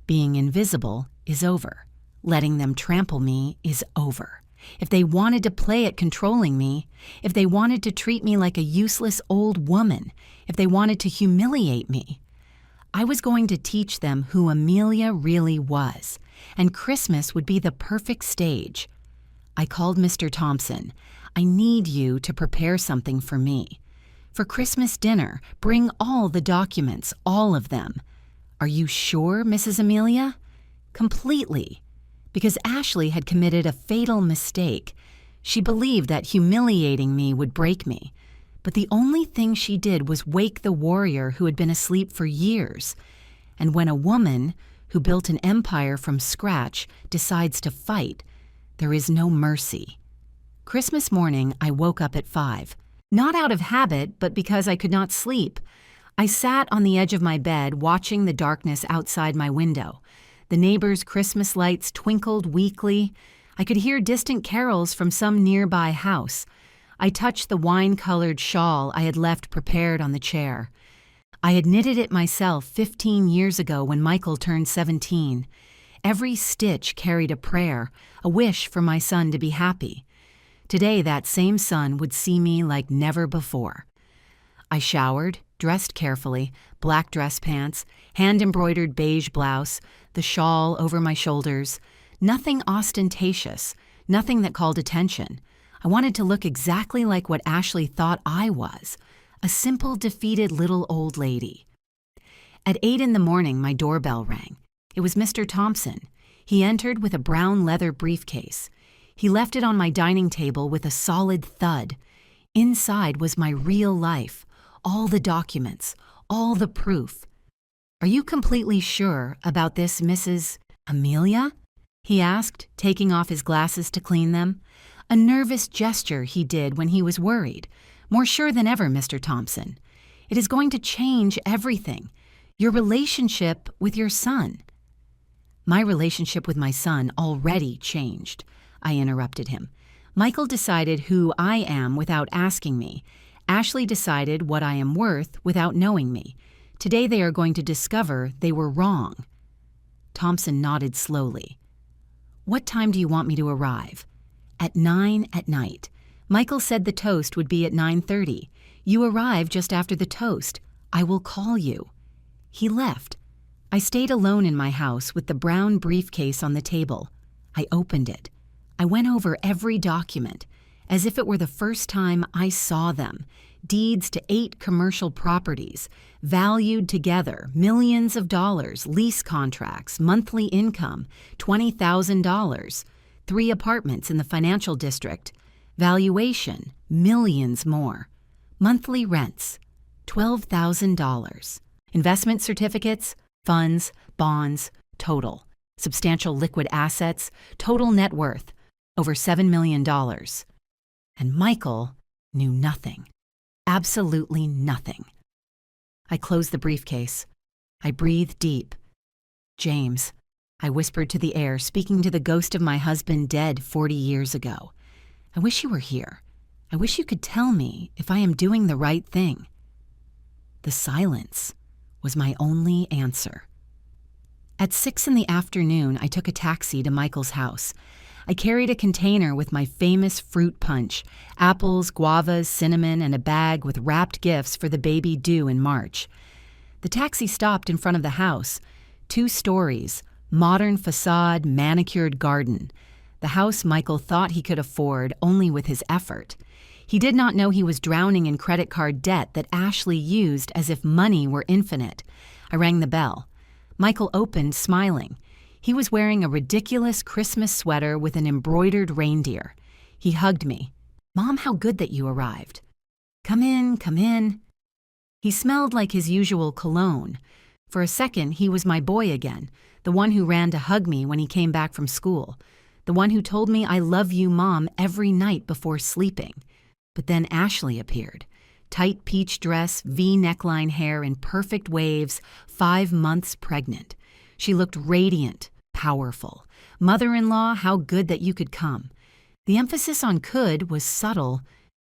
Being invisible is over. Letting them trample me is over. If they wanted to play at controlling me, if they wanted to treat me like a useless old woman, if they wanted to humiliate me, I was going to teach them who Amelia really was, and Christmas would be the perfect stage. I called Mr. Thompson. "I need you to prepare something for me. For Christmas dinner, bring all the documents, all of them." "Are you sure, Mrs. Amelia?" "Completely." Because Ashley had committed a fatal mistake. She believed that humiliating me would break me. but the only thing she did was wake the warrior who had been asleep for years. And when a woman who built an empire from scratch decides to fight, there is no mercy. Christmas morning, I woke up at 5. Not out of habit, but because I could not sleep. I sat on the edge of my bed watching the darkness outside my window. The neighbors' Christmas lights twinkled weakly. I could hear distant carols from some nearby house. I touched the wine-colored shawl I had left prepared on the chair. I had knitted it myself 15 years ago when Michael turned 17. Every stitch carried a prayer, a wish for my son to be happy. Today, that same son would see me like never before. I showered, dressed carefully, black dress pants, hand-embroidered beige blouse, the shawl over my shoulders. Nothing ostentatious, nothing that called attention. I wanted to look exactly like what Ashley thought I was, a simple, defeated little old lady. At 8 in the morning, my doorbell rang. It was Mr. Thompson. He entered with a brown leather briefcase. He left it on my dining table with a solid thud. Inside was my real life, all the documents, all the proof. "Are you completely sure about this, Mrs. Amelia?" he asked, taking off his glasses to clean them. A nervous gesture he did when he was worried. "More sure than ever, Mr. Thompson. It is going to change everything. Your relationship with your son." "My relationship with my son already changed," I interrupted him. "Michael decided who I am without asking me. Ashley decided what I am worth without knowing me. Today they are going to discover they were wrong." Thompson nodded slowly. "What time do you want me to arrive?" "At 9 at night. Michael said the toast would be at 9:30. You arrive just after the toast. I will call you." He left. I stayed alone in my house with the brown briefcase on the table. I opened it. I went over every document, as if it were the first time I saw them. Deeds to 8 commercial properties, valued together, millions of dollars, lease contracts, monthly income, $20,000. 3 apartments in the financial district. Valuation, millions more. Monthly rents, $12,000. Investment certificates, funds, bonds, total. Substantial liquid assets, total net worth, over $7 million. And Michael knew nothing. Absolutely nothing. I closed the briefcase. I breathed deep. "James," I whispered to the air, speaking to the ghost of my husband dead 40 years ago. "I wish you were here. I wish you could tell me if I am doing the right thing." The silence was my only answer. At 6 in the afternoon, I took a taxi to Michael's house. I carried a container with my famous fruit punch, apples, guavas, cinnamon, and a bag with wrapped gifts for the baby due in March. The taxi stopped in front of the house. 2 stories, modern facade, manicured garden. The house Michael thought he could afford only with his effort. He did not know he was drowning in credit card debt that Ashley used as if money were infinite. I rang the bell. Michael opened, smiling. He was wearing a ridiculous Christmas sweater with an embroidered reindeer. He hugged me. "Mom, how good that you arrived." Come in, come in." He smelled like his usual cologne. For a second, he was my boy again, the one who ran to hug me when he came back from school, the one who told me "I love you, Mom" every night before sleeping. But then Ashley appeared. Tight peach dress, V-neckline hair in perfect waves, 5 months pregnant. She looked radiant, powerful. "Mother-in-law, how good that you could come." The emphasis on "could" was subtle,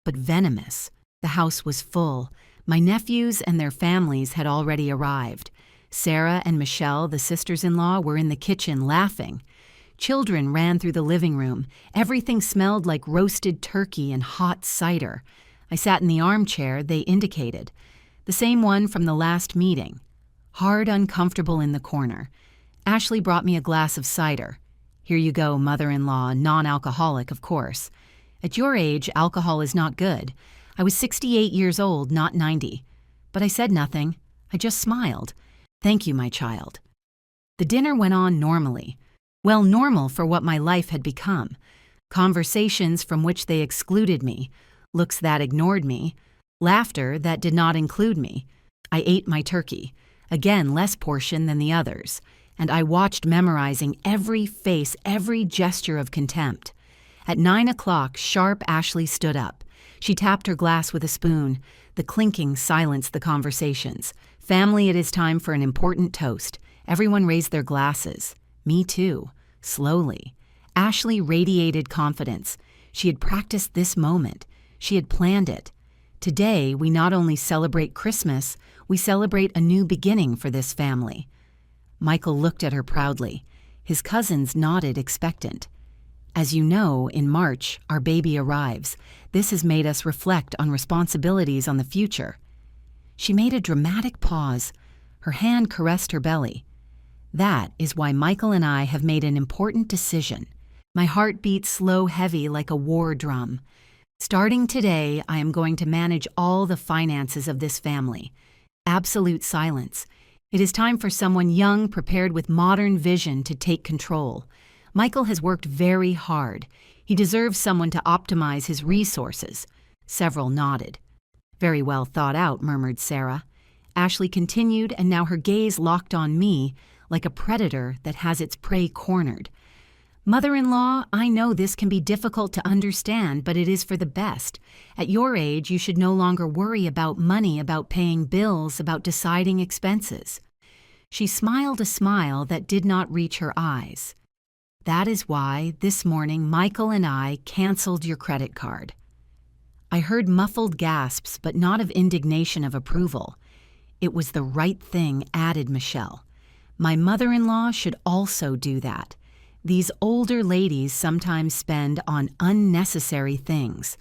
but venomous. The house was full. My nephews and their families had already arrived. Sarah and Michelle, the sisters-in-law, were in the kitchen laughing. Children ran through the living room. Everything smelled like roasted turkey and hot cider. I sat in the armchair they indicated, the same one from the last meeting. Hard, uncomfortable in the corner. Ashley brought me a glass of cider. "Here you go, mother-in-law, non-alcoholic, of course. At your age, alcohol is not good. I was 68 years old, not 90. But I said nothing. I just smiled. "Thank you, my child." The dinner went on normally. Well, normal for what my life had become. Conversations from which they excluded me, looks that ignored me, Laughter that did not include me. I ate my turkey, again less portion than the others, and I watched, memorizing every face, every gesture of contempt. At 9 o'clock, sharp, Ashley stood up. She tapped her glass with a spoon. The clinking silenced the conversations. Family, it is time for an important toast. Everyone raised their glasses. Me too. Slowly. Ashley radiated confidence. She had practiced this moment. She had planned it. Today, we not only celebrate Christmas, we celebrate a new beginning for this family. Michael looked at her proudly. His cousins nodded, expectant. As you know, in March, our baby arrives. This has made us reflect on responsibilities on the future. She made a dramatic pause. Her hand caressed her belly. That is why Michael and I have made an important decision. My heart beat slow, heavy like a war drum. Starting today, I am going to manage all the finances of this family. Absolute silence. It is time for someone young, prepared with modern vision to take control. Michael has worked very hard. He deserves someone to optimize his resources. Several nodded. Very well thought out, murmured Sarah. Ashley continued, and now her gaze locked on me like a predator that has its prey cornered. Mother-in-law, I know this can be difficult to understand, but it is for the best. At your age, you should no longer worry about money, about paying bills, about deciding expenses. She smiled a smile that did not reach her eyes. That is why, this morning, Michael and I canceled your credit card. I heard muffled gasps, but not of indignation, of approval. It was the right thing, added Michelle. My mother-in-law should also do that. These older ladies sometimes spend on unnecessary things.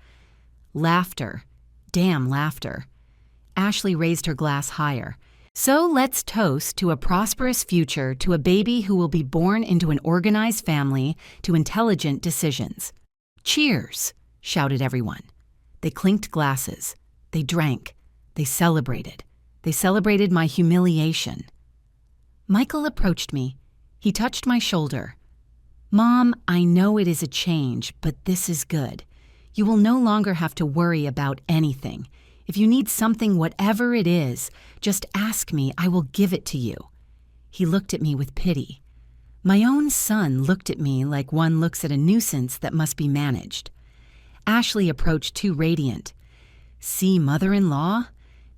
Laughter. Damn laughter. Ashley raised her glass higher. So let's toast to a prosperous future, to a baby who will be born into an organized family, to intelligent decisions. Cheers, shouted everyone. They clinked glasses. They drank. They celebrated. They celebrated my humiliation. Michael approached me. He touched my shoulder. Mom, I know it is a change, but this is good. You will no longer have to worry about anything. If you need something, whatever it is, just ask me. I will give it to you. He looked at me with pity. My own son looked at me like one looks at a nuisance that must be managed. Ashley approached, too radiant. See, mother-in-law?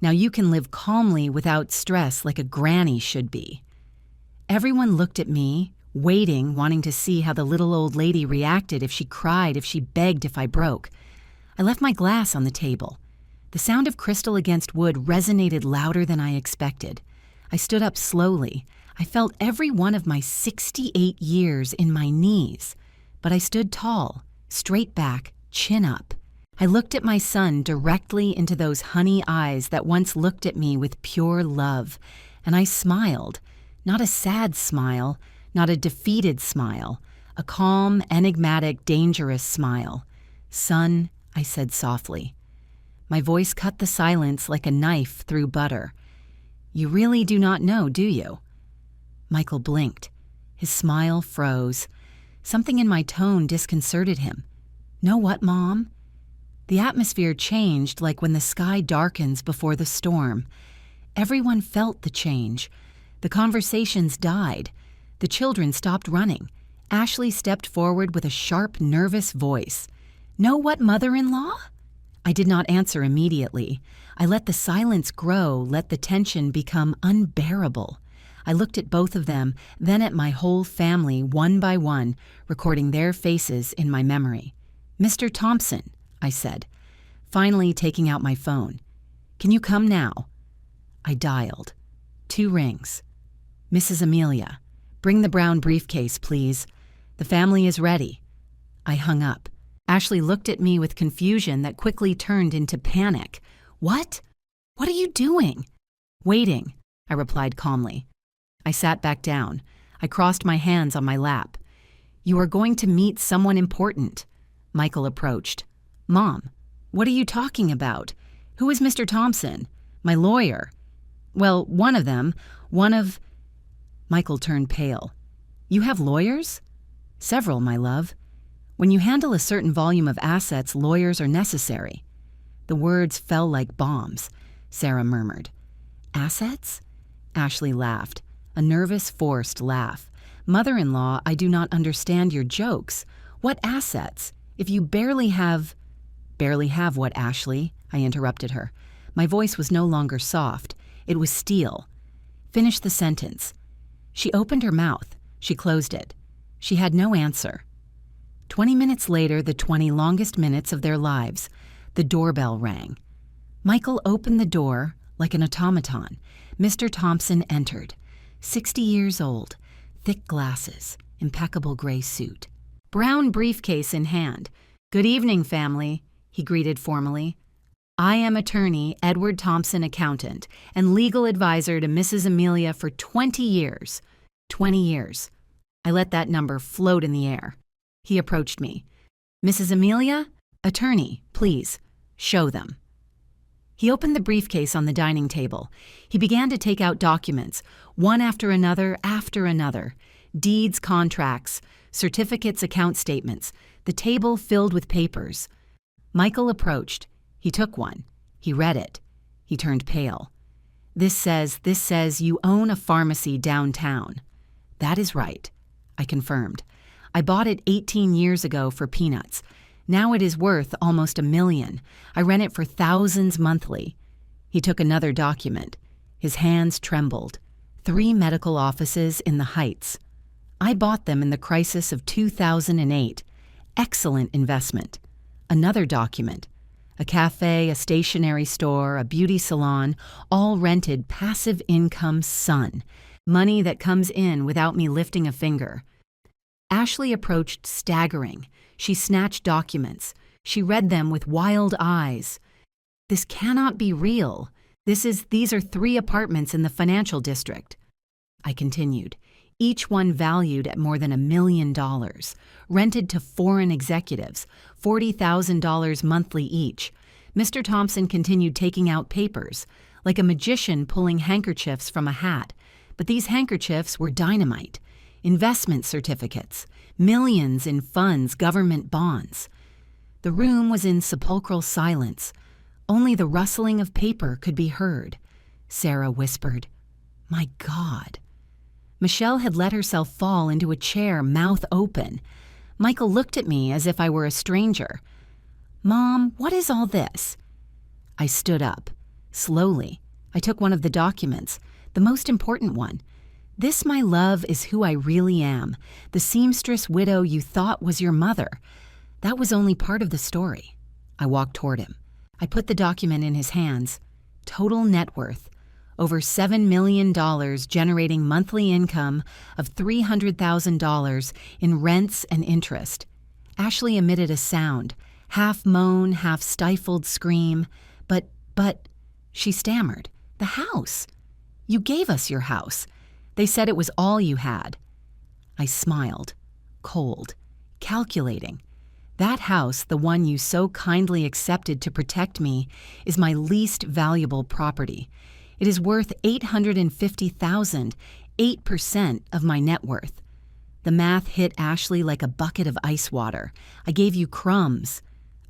Now you can live calmly without stress like a granny should be. Everyone looked at me, waiting, wanting to see how the little old lady reacted, if she cried, if she begged, if I broke. I left my glass on the table. The sound of crystal against wood resonated louder than I expected. I stood up slowly. I felt every one of my 68 years in my knees. But I stood tall, straight back, chin up. I looked at my son directly into those honey eyes that once looked at me with pure love, and I smiled. Not a sad smile, not a defeated smile, a calm, enigmatic, dangerous smile. Son, I said softly. My voice cut the silence like a knife through butter. You really do not know, do you? Michael blinked. His smile froze. Something in my tone disconcerted him. Know what, Mom? The atmosphere changed like when the sky darkens before the storm. Everyone felt the change. The conversations died. The children stopped running. Ashley stepped forward with a sharp, nervous voice. Know what, mother-in-law? I did not answer immediately. I let the silence grow, let the tension become unbearable. I looked at both of them, then at my whole family, one by one, recording their faces in my memory. Mr. Thompson, I said, finally taking out my phone. Can you come now? I dialed. 2 rings. Mrs. Amelia, bring the brown briefcase, please. The family is ready. I hung up. Ashley looked at me with confusion that quickly turned into panic. What? What are you doing? Waiting, I replied calmly. I sat back down. I crossed my hands on my lap. You are going to meet someone important. Michael approached. Mom, what are you talking about? Who is Mr. Thompson? My lawyer. Well, one of them. Michael turned pale. You have lawyers? Several, my love. When you handle a certain volume of assets, lawyers are necessary. The words fell like bombs. Sarah murmured. Assets? Ashley laughed, a nervous, forced laugh. Mother-in-law, I do not understand your jokes. What assets? If you barely have... Barely have what, Ashley? I interrupted her. My voice was no longer soft. It was steel. Finish the sentence. She opened her mouth. She closed it. She had no answer. 20 minutes later, the 20 longest minutes of their lives, the doorbell rang. Michael opened the door like an automaton. Mr. Thompson entered. 60 years old, thick glasses, impeccable gray suit. Brown briefcase in hand. Good evening, family, he greeted formally. I am attorney Edward Thompson, accountant, and legal advisor to Mrs. Amelia for 20 years. 20 years. I let that number float in the air. He approached me. Mrs. Amelia? Attorney, please, show them. He opened the briefcase on the dining table. He began to take out documents, one after another, deeds, contracts, certificates, account statements, the table filled with papers. Michael approached. He took one. He read it. He turned pale. This says you own a pharmacy downtown. That is right, I confirmed. I bought it 18 years ago for peanuts. Now it is worth almost $1 million. I rent it for thousands monthly. He took another document. His hands trembled. 3 medical offices in the Heights. I bought them in the crisis of 2008. Excellent investment. Another document. A cafe, a stationery store, a beauty salon, all rented passive income son. Money that comes in without me lifting a finger. Ashley approached staggering. She snatched documents. She read them with wild eyes. This cannot be real. These are 3 apartments in the financial district. I continued. Each one valued at more than $1 million. Rented to foreign executives. $40,000 monthly each. Mr. Thompson continued taking out papers, like a magician pulling handkerchiefs from a hat. But these handkerchiefs were dynamite. Investment certificates, millions in funds, government bonds. The room was in sepulchral silence. Only the rustling of paper could be heard. Sarah whispered, "My God." Michelle had let herself fall into a chair, mouth open. Michael looked at me as if I were a stranger. "Mom, what is all this?" I stood up. Slowly, I took one of the documents, the most important one. This, my love, is who I really am, the seamstress widow you thought was your mother. That was only part of the story. I walked toward him. I put the document in his hands. Total net worth, over $7 million, generating monthly income of $300,000 in rents and interest. Ashley emitted a sound, half moan, half stifled scream. But, she stammered, "The house. You gave us your house. They said it was all you had." I smiled, cold, calculating. That house, the one you so kindly accepted to protect me, is my least valuable property. It is worth $850,000, 8% of my net worth. The math hit Ashley like a bucket of ice water. I gave you crumbs.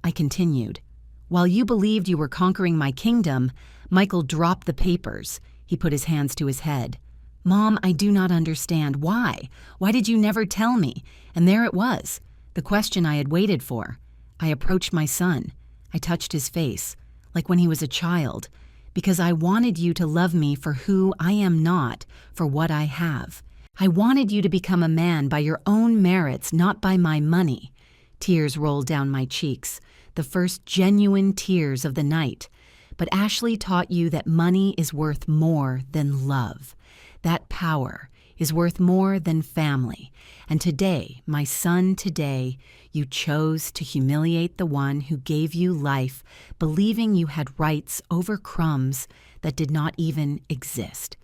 I continued. While you believed you were conquering my kingdom, Michael dropped the papers. He put his hands to his head. "Mom, I do not understand. Why? Why did you never tell me?" And there it was, the question I had waited for. I approached my son. I touched his face, like when he was a child, because I wanted you to love me for who I am not, for what I have. I wanted you to become a man by your own merits, not by my money. Tears rolled down my cheeks, the first genuine tears of the night. But Ashley taught you that money is worth more than love. That power is worth more than family. And today, my son, today, you chose to humiliate the one who gave you life, believing you had rights over crumbs that did not even exist.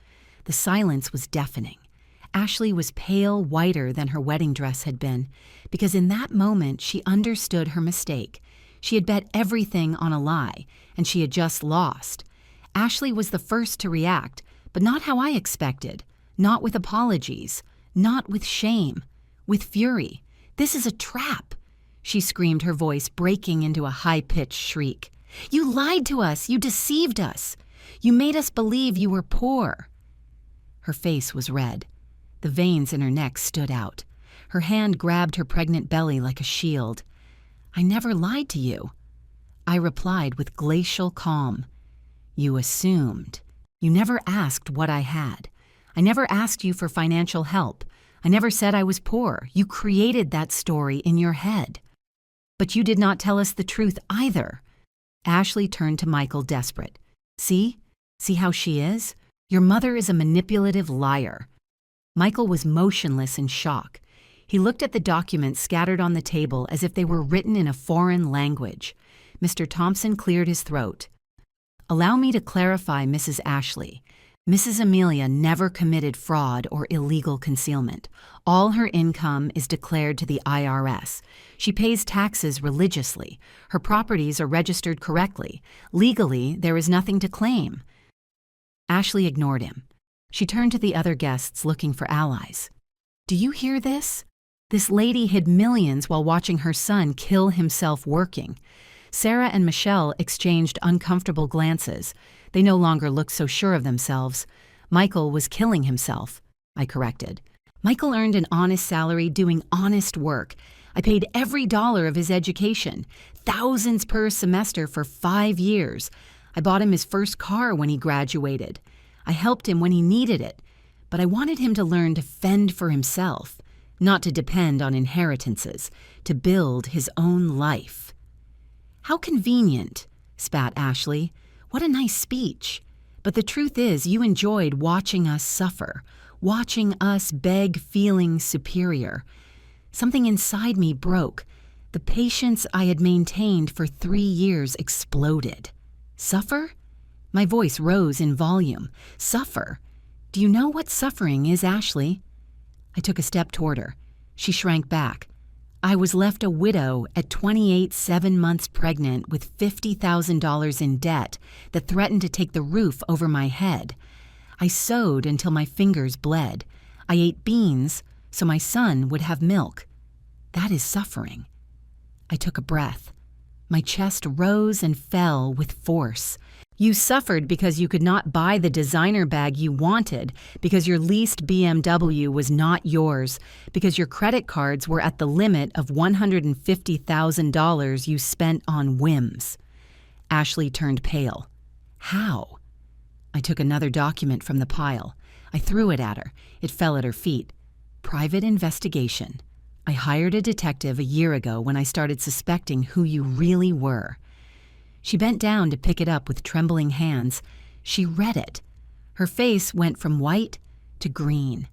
The silence was deafening. Ashley was pale whiter than her wedding dress had been, because in that moment she understood her mistake. She had bet everything on a lie, and she had just lost. Ashley was the first to react, but not how I expected. Not with apologies. Not with shame. With fury. "This is a trap!" She screamed, her voice breaking into a high-pitched shriek. You lied to us. You deceived us. You made us believe you were poor." Her face was red. The veins in her neck stood out. Her hand grabbed her pregnant belly like a shield. "I never lied to you." I replied with glacial calm. "You assumed. You never asked what I had. I never asked you for financial help. I never said I was poor. You created that story in your head. But you did not tell us the truth either." Ashley turned to Michael, desperate. See? See how she is? Your mother is a manipulative liar." Michael was motionless in shock. He looked at the documents scattered on the table as if they were written in a foreign language. Mr. Thompson cleared his throat. "Allow me to clarify, Mrs. Ashley. Mrs. Amelia never committed fraud or illegal concealment. All her income is declared to the IRS. She pays taxes religiously. Her properties are registered correctly. Legally, there is nothing to claim." Ashley ignored him. She turned to the other guests, looking for allies. "Do you hear this? This lady hid millions while watching her son kill himself working." Sarah and Michelle exchanged uncomfortable glances. They no longer looked so sure of themselves. "Michael was killing himself," I corrected. "Michael earned an honest salary doing honest work. I paid every dollar of his education, thousands per semester for 5 years. I bought him his first car when he graduated. I helped him when he needed it, but I wanted him to learn to fend for himself, not to depend on inheritances, to build his own life." "How convenient," spat Ashley. "What a nice speech. But the truth is, you enjoyed watching us suffer, watching us beg, feeling superior. Something inside me broke. The patience I had maintained for 3 years exploded." "Suffer?" My voice rose in volume. "Suffer? Do you know what suffering is, Ashley?" I took a step toward her. She shrank back. "I was left a widow at 28, 7 months pregnant with $50,000 in debt that threatened to take the roof over my head. I sewed until my fingers bled. I ate beans so my son would have milk. That is suffering." I took a breath. My chest rose and fell with force. "You suffered because you could not buy the designer bag you wanted, because your leased BMW was not yours, because your credit cards were at the limit of $150,000 you spent on whims." Ashley turned pale. "How?" I took another document from the pile. I threw it at her. It fell at her feet. "Private investigation. I hired a detective a year ago when I started suspecting who you really were." She bent down to pick it up with trembling hands. She read it. Her face went from white to green.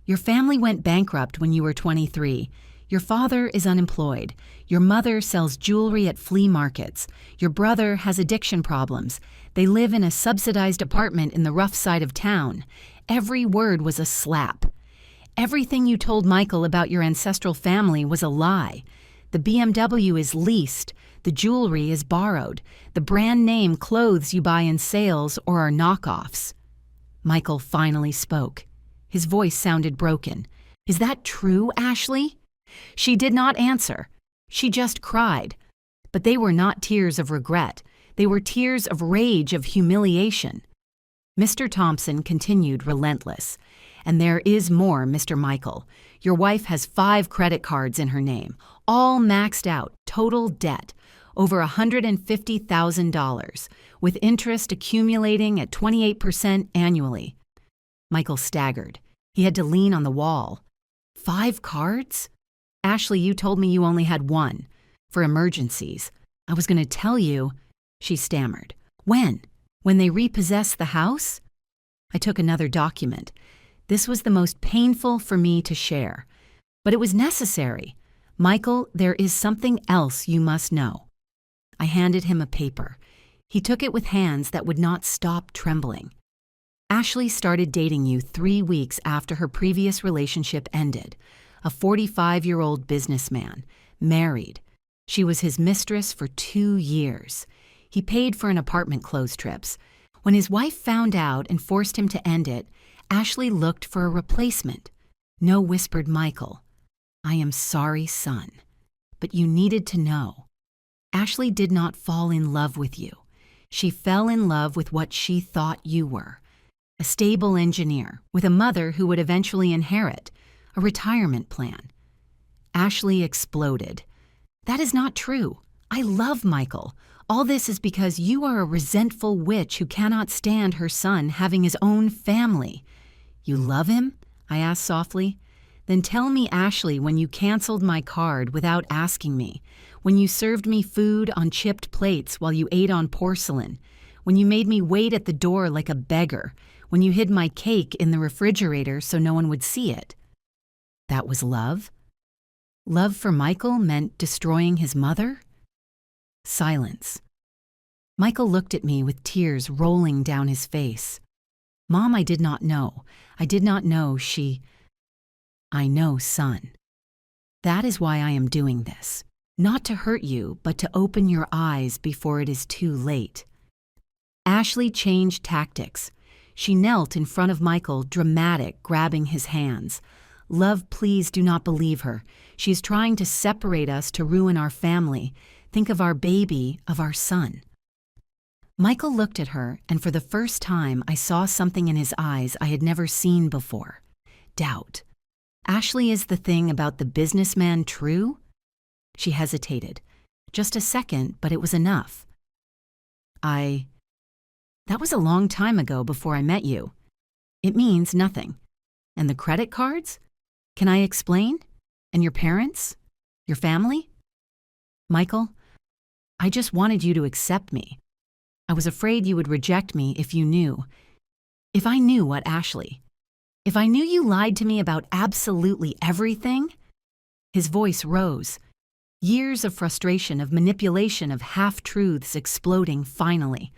"Your family went bankrupt when you were 23. Your father is unemployed. Your mother sells jewelry at flea markets. Your brother has addiction problems. They live in a subsidized apartment in the rough side of town." Every word was a slap. "Everything you told Michael about your ancestral family was a lie. The BMW is leased. The jewelry is borrowed. The brand name clothes you buy in sales or are knockoffs." Michael finally spoke. His voice sounded broken. "Is that true, Ashley?" She did not answer. She just cried. But they were not tears of regret. They were tears of rage, of humiliation. Mr. Thompson continued relentless. "And there is more, Mr. Michael. Your wife has 5 credit cards in her name, all maxed out, total debt, over $150,000, with interest accumulating at 28% annually." Michael staggered. He had to lean on the wall. 5 cards? "Ashley, you told me you only had 1, for emergencies. I was going to tell you," she stammered. "When? When they repossessed the house?" I took another document. This was the most painful for me to share. But it was necessary. "Michael, there is something else you must know." I handed him a paper. He took it with hands that would not stop trembling. "Ashley started dating you 3 weeks after her previous relationship ended. A 45-year-old businessman, married. She was his mistress for 2 years. He paid for an apartment clothes trips. When his wife found out and forced him to end it, Ashley looked for a replacement." "No," whispered Michael. "I am sorry, son. But you needed to know." Ashley did not fall in love with you. She fell in love with what she thought you were. A stable engineer with a mother who would eventually inherit a retirement plan. Ashley exploded. That is not true. I love Michael. All this is because you are a resentful witch who cannot stand her son having his own family. You love him? I asked softly. Then tell me, Ashley, when you canceled my card without asking me, when you served me food on chipped plates while you ate on porcelain, when you made me wait at the door like a beggar, when you hid my cake in the refrigerator so no one would see it. That was love? Love for Michael meant destroying his mother? Silence. Michael looked at me with tears rolling down his face. Mom, I did not know. I did not know I know, son. That is why I am doing this. Not to hurt you, but to open your eyes before it is too late. Ashley changed tactics. She knelt in front of Michael, dramatic, grabbing his hands. Love, please do not believe her. She is trying to separate us to ruin our family. Think of our baby, of our son. Michael looked at her, and for the first time I saw something in his eyes I had never seen before. Doubt. Ashley, is the thing about the businessman true? She hesitated. Just a second, but it was enough. That was a long time ago before I met you. It means nothing. And the credit cards? Can I explain? And your parents? Your family? Michael, I just wanted you to accept me. I was afraid you would reject me if you knew. If I knew what Ashley. If I knew you lied to me about absolutely everything. His voice rose. Years of frustration, of manipulation, of half-truths exploding finally.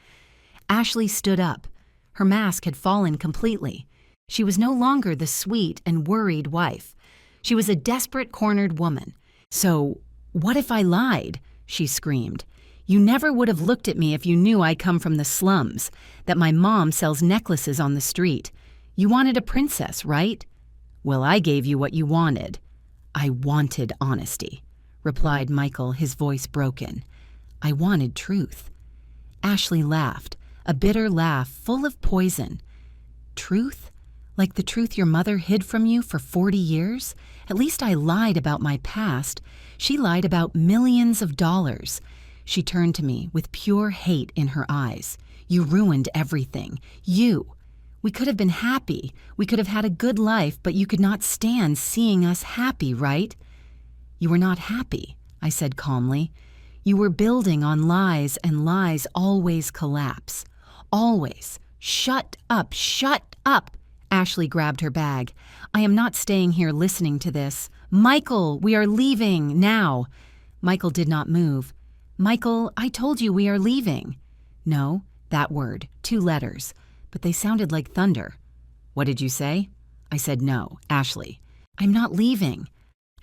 Ashley stood up. Her mask had fallen completely. She was no longer the sweet and worried wife. She was a desperate, cornered woman. So, what if I lied? She screamed. You never would have looked at me if you knew I come from the slums, that my mom sells necklaces on the street. You wanted a princess, right? Well, I gave you what you wanted. I wanted honesty, replied Michael, his voice broken. I wanted truth. Ashley laughed, a bitter laugh full of poison. Truth? Like the truth your mother hid from you for 40 years? At least I lied about my past. She lied about millions of dollars. She turned to me with pure hate in her eyes. You ruined everything. You. We could have been happy. We could have had a good life, but you could not stand seeing us happy, right? You were not happy, I said calmly. You were building on lies, and lies always collapse. Always. Shut up, shut up! Ashley grabbed her bag. I am not staying here listening to this. Michael, we are leaving, now. Michael did not move. Michael, I told you we are leaving. No, that word, 2 letters. But they sounded like thunder. What did you say? I said no, Ashley. I'm not leaving.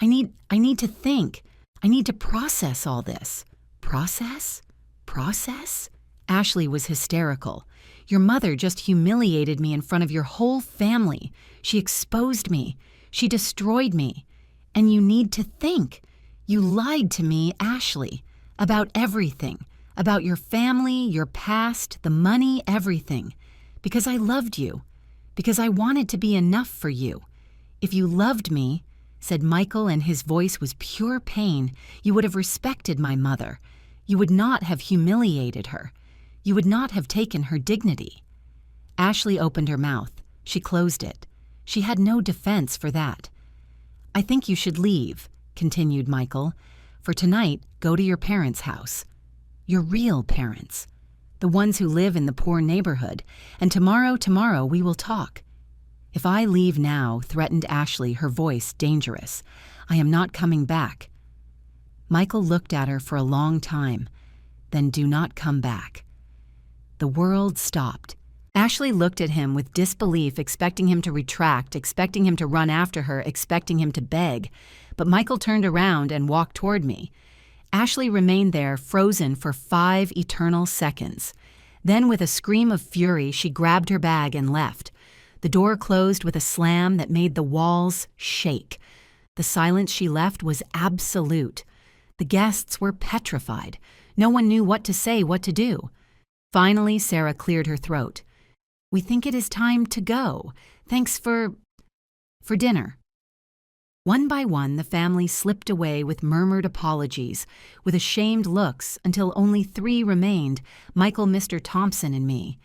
I need to think. I need to process all this. Process? Process? Ashley was hysterical. Your mother just humiliated me in front of your whole family. She exposed me. She destroyed me. And you need to think. You lied to me, Ashley, about everything. About your family, your past, the money, everything. Because I loved you. Because I wanted to be enough for you. If you loved me, said Michael, and his voice was pure pain, you would have respected my mother. You would not have humiliated her. You would not have taken her dignity. Ashley opened her mouth. She closed it. She had no defense for that. I think you should leave, continued Michael. For tonight, go to your parents' house. Your real parents. The ones who live in the poor neighborhood. And tomorrow we will talk. If I leave now, threatened Ashley, her voice dangerous, I am not coming back. Michael looked at her for a long time. Then do not come back. The world stopped. Ashley looked at him with disbelief, expecting him to retract, expecting him to run after her, expecting him to beg. But Michael turned around and walked toward me. Ashley remained there, frozen for 5 eternal seconds. Then, with a scream of fury, she grabbed her bag and left. The door closed with a slam that made the walls shake. The silence she left was absolute. The guests were petrified. No one knew what to say, what to do. Finally, Sarah cleared her throat. "We think it is time to go. Thanks for dinner." One by one, the family slipped away with murmured apologies, with ashamed looks, until only 3 remained, Michael, Mr. Thompson, and me.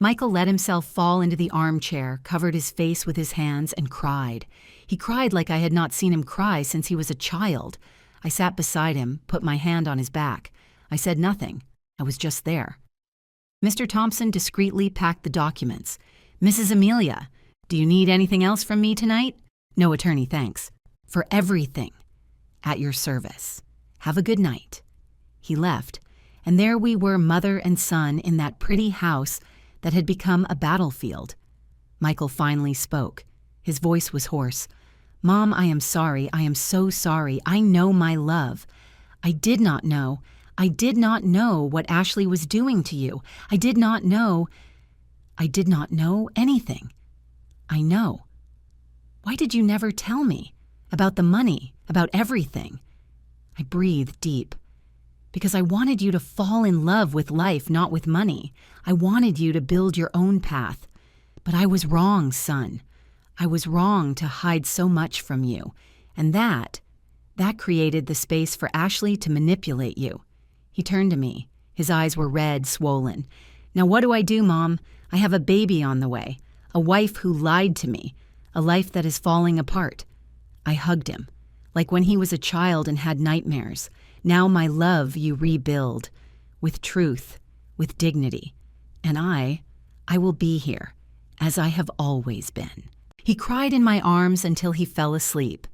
Michael let himself fall into the armchair, covered his face with his hands, and cried. He cried like I had not seen him cry since he was a child. I sat beside him, put my hand on his back. I said nothing. I was just there. Mr. Thompson discreetly packed the documents. "Mrs. Amelia, do you need anything else from me tonight?" "No, attorney, thanks. For everything. At your service. Have a good night." He left, and there we were, mother and son, in that pretty house that had become a battlefield. Michael finally spoke. His voice was hoarse. "Mom, I am sorry. I am so sorry. I know my love. I did not know what Ashley was doing to you. I did not know anything. I know. Why did you never tell me? About the money, about everything?" I breathed deep. "Because I wanted you to fall in love with life, not with money. I wanted you to build your own path. But I was wrong, son. I was wrong to hide so much from you. And that created the space for Ashley to manipulate you." He turned to me. His eyes were red, swollen. "Now what do I do, Mom? I have a baby on the way. A wife who lied to me. A life that is falling apart." I hugged him, like when he was a child and had nightmares. "Now, my love, you rebuild. With truth, with dignity. And I will be here, as I have always been." He cried in my arms until he fell asleep.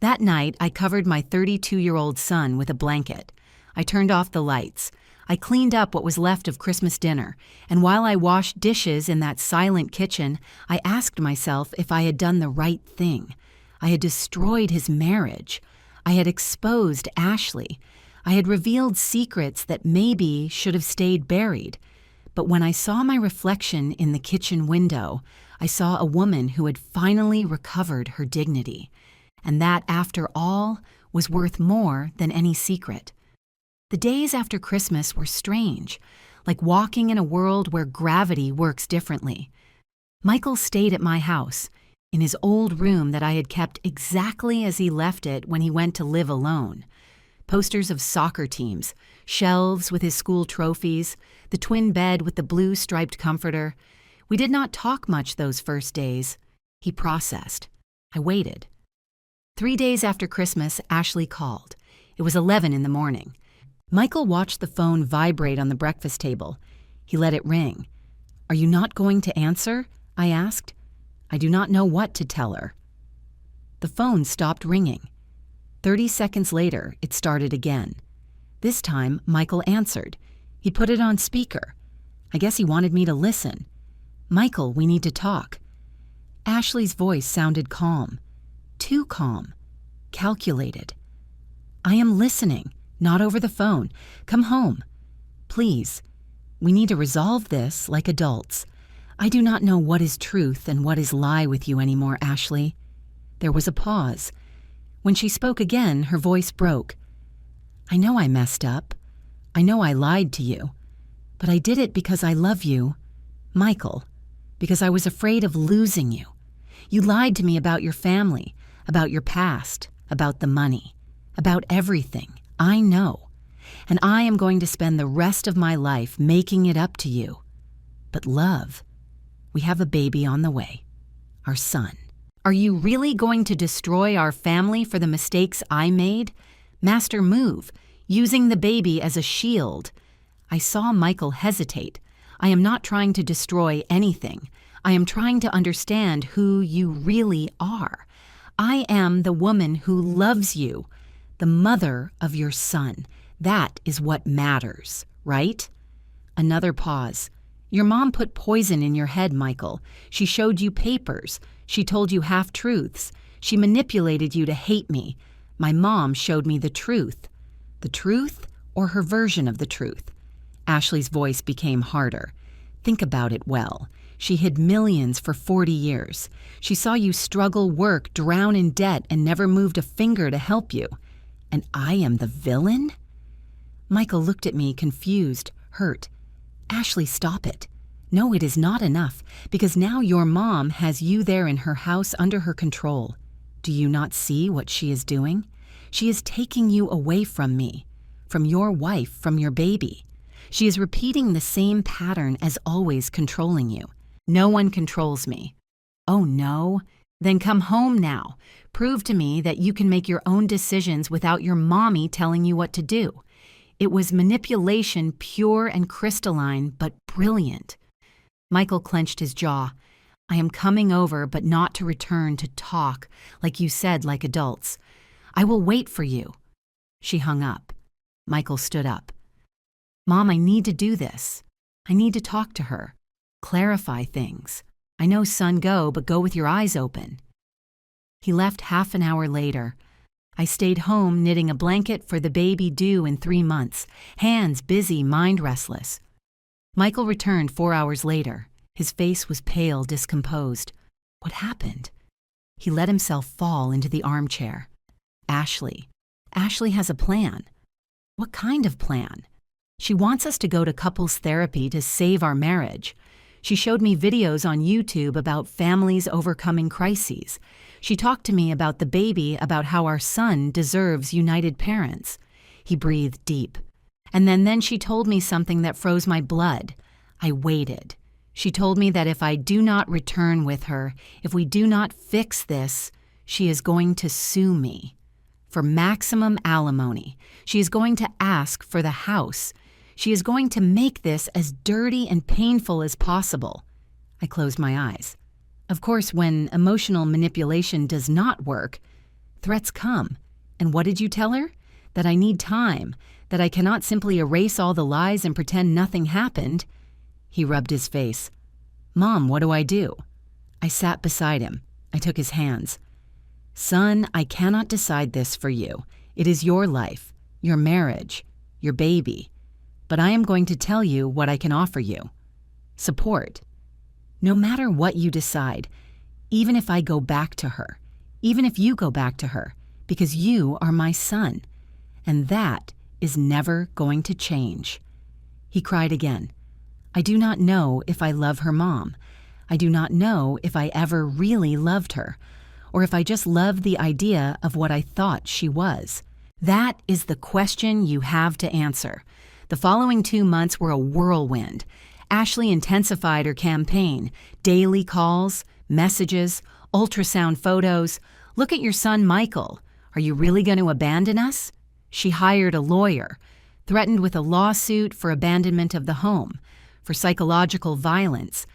That night, I covered my 32-year-old son with a blanket. I turned off the lights. I cleaned up what was left of Christmas dinner, and while I washed dishes in that silent kitchen, I asked myself if I had done the right thing. I had destroyed his marriage. I had exposed Ashley. I had revealed secrets that maybe should have stayed buried. But when I saw my reflection in the kitchen window, I saw a woman who had finally recovered her dignity. And that, after all, was worth more than any secret. The days after Christmas were strange, like walking in a world where gravity works differently. Michael stayed at my house, in his old room that I had kept exactly as he left it when he went to live alone. Posters of soccer teams, shelves with his school trophies, the twin bed with the blue striped comforter. We did not talk much those first days. He processed. I waited. 3 days after Christmas, Ashley called. It was 11 in the morning. Michael watched the phone vibrate on the breakfast table. He let it ring. "Are you not going to answer?" I asked. I do not know what to tell her. The phone stopped ringing. 30 seconds later, it started again. This time, Michael answered. He put it on speaker. I guess he wanted me to listen. "Michael, we need to talk." Ashley's voice sounded calm. Too calm. Calculated. "I am listening. Not over the phone. Come home. Please. We need to resolve this like adults. I do not know what is truth and what is lie with you anymore, Ashley." There was a pause. When she spoke again, her voice broke. "I know I messed up. I know I lied to you. But I did it because I love you, Michael, because I was afraid of losing you. You lied to me about your family, about your past, about the money, about everything. I know, and I am going to spend the rest of my life making it up to you. But love, we have a baby on the way, our son. Are you really going to destroy our family for the mistakes I made? Master move, using the baby as a shield." I saw Michael hesitate. "I am not trying to destroy anything. I am trying to understand who you really are. I am the woman who loves you. The mother of your son. That is what matters, right?" Another pause. "Your mom put poison in your head, Michael. She showed you papers. She told you half-truths. She manipulated you to hate me. My mom showed me the truth." The truth or her version of the truth? Ashley's voice became harder. "Think about it well. She hid millions for 40 years. She saw you struggle, work, drown in debt, and never moved a finger to help you. And I am the villain?" Michael looked at me, confused, hurt. Ashley, stop it. No, it is not enough, because now your mom has you there in her house under her control. Do you not see what she is doing? She is taking you away from me, from your wife, from your baby. She is repeating the same pattern as always, controlling you. No one controls me. Oh no? Then come home now. Prove to me that you can make your own decisions without your mommy telling you what to do. It was manipulation, pure and crystalline, but brilliant. Michael clenched his jaw. I am coming over, but not to return, to talk, like you said, like adults. I will wait for you. She hung up. Michael stood up. Mom, I need to do this. I need to talk to her. Clarify things. I know, son, go, but go with your eyes open. He left half an hour later. I stayed home knitting a blanket for the baby due in 3 months, hands busy, mind restless. Michael returned 4 hours later. His face was pale, discomposed. What happened? He let himself fall into the armchair. Ashley. Ashley has a plan. What kind of plan? She wants us to go to couples therapy to save our marriage. She showed me videos on YouTube about families overcoming crises. She talked to me about the baby, about how our son deserves united parents. He breathed deep. And then she told me something that froze my blood. I waited. She told me that if I do not return with her, if we do not fix this, she is going to sue me. For maximum alimony. She is going to ask for the house. She is going to make this as dirty and painful as possible. I closed my eyes. Of course, when emotional manipulation does not work, threats come. And what did you tell her? That I need time, that I cannot simply erase all the lies and pretend nothing happened. He rubbed his face. Mom, what do I do? I sat beside him. I took his hands. Son, I cannot decide this for you. It is your life, your marriage, your baby. But I am going to tell you what I can offer you. Support. No matter what you decide, even if I go back to her, even if you go back to her, because you are my son, and that is never going to change. He cried again. I do not know if I love her mom. I do not know if I ever really loved her, or if I just loved the idea of what I thought she was. That is the question you have to answer. The following 2 months were a whirlwind. Ashley intensified her campaign. Daily calls, messages, ultrasound photos. Look at your son, Michael. Are you really going to abandon us? She hired a lawyer, threatened with a lawsuit for abandonment of the home, for psychological violence,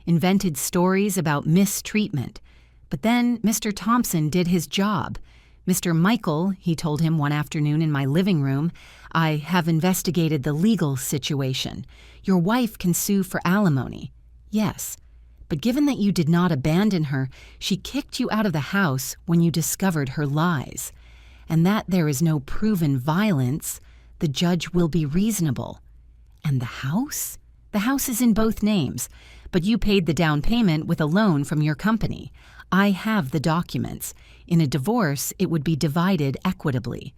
invented stories about mistreatment. But then Mr. Thompson did his job. Mr. Michael, he told him one afternoon in my living room, I have investigated the legal situation. Your wife can sue for alimony. Yes, but given that you did not abandon her, she kicked you out of the house when you discovered her lies. And that there is no proven violence, the judge will be reasonable. And the house? The house is in both names, but you paid the down payment with a loan from your company. I have the documents. In a divorce, it would be divided equitably.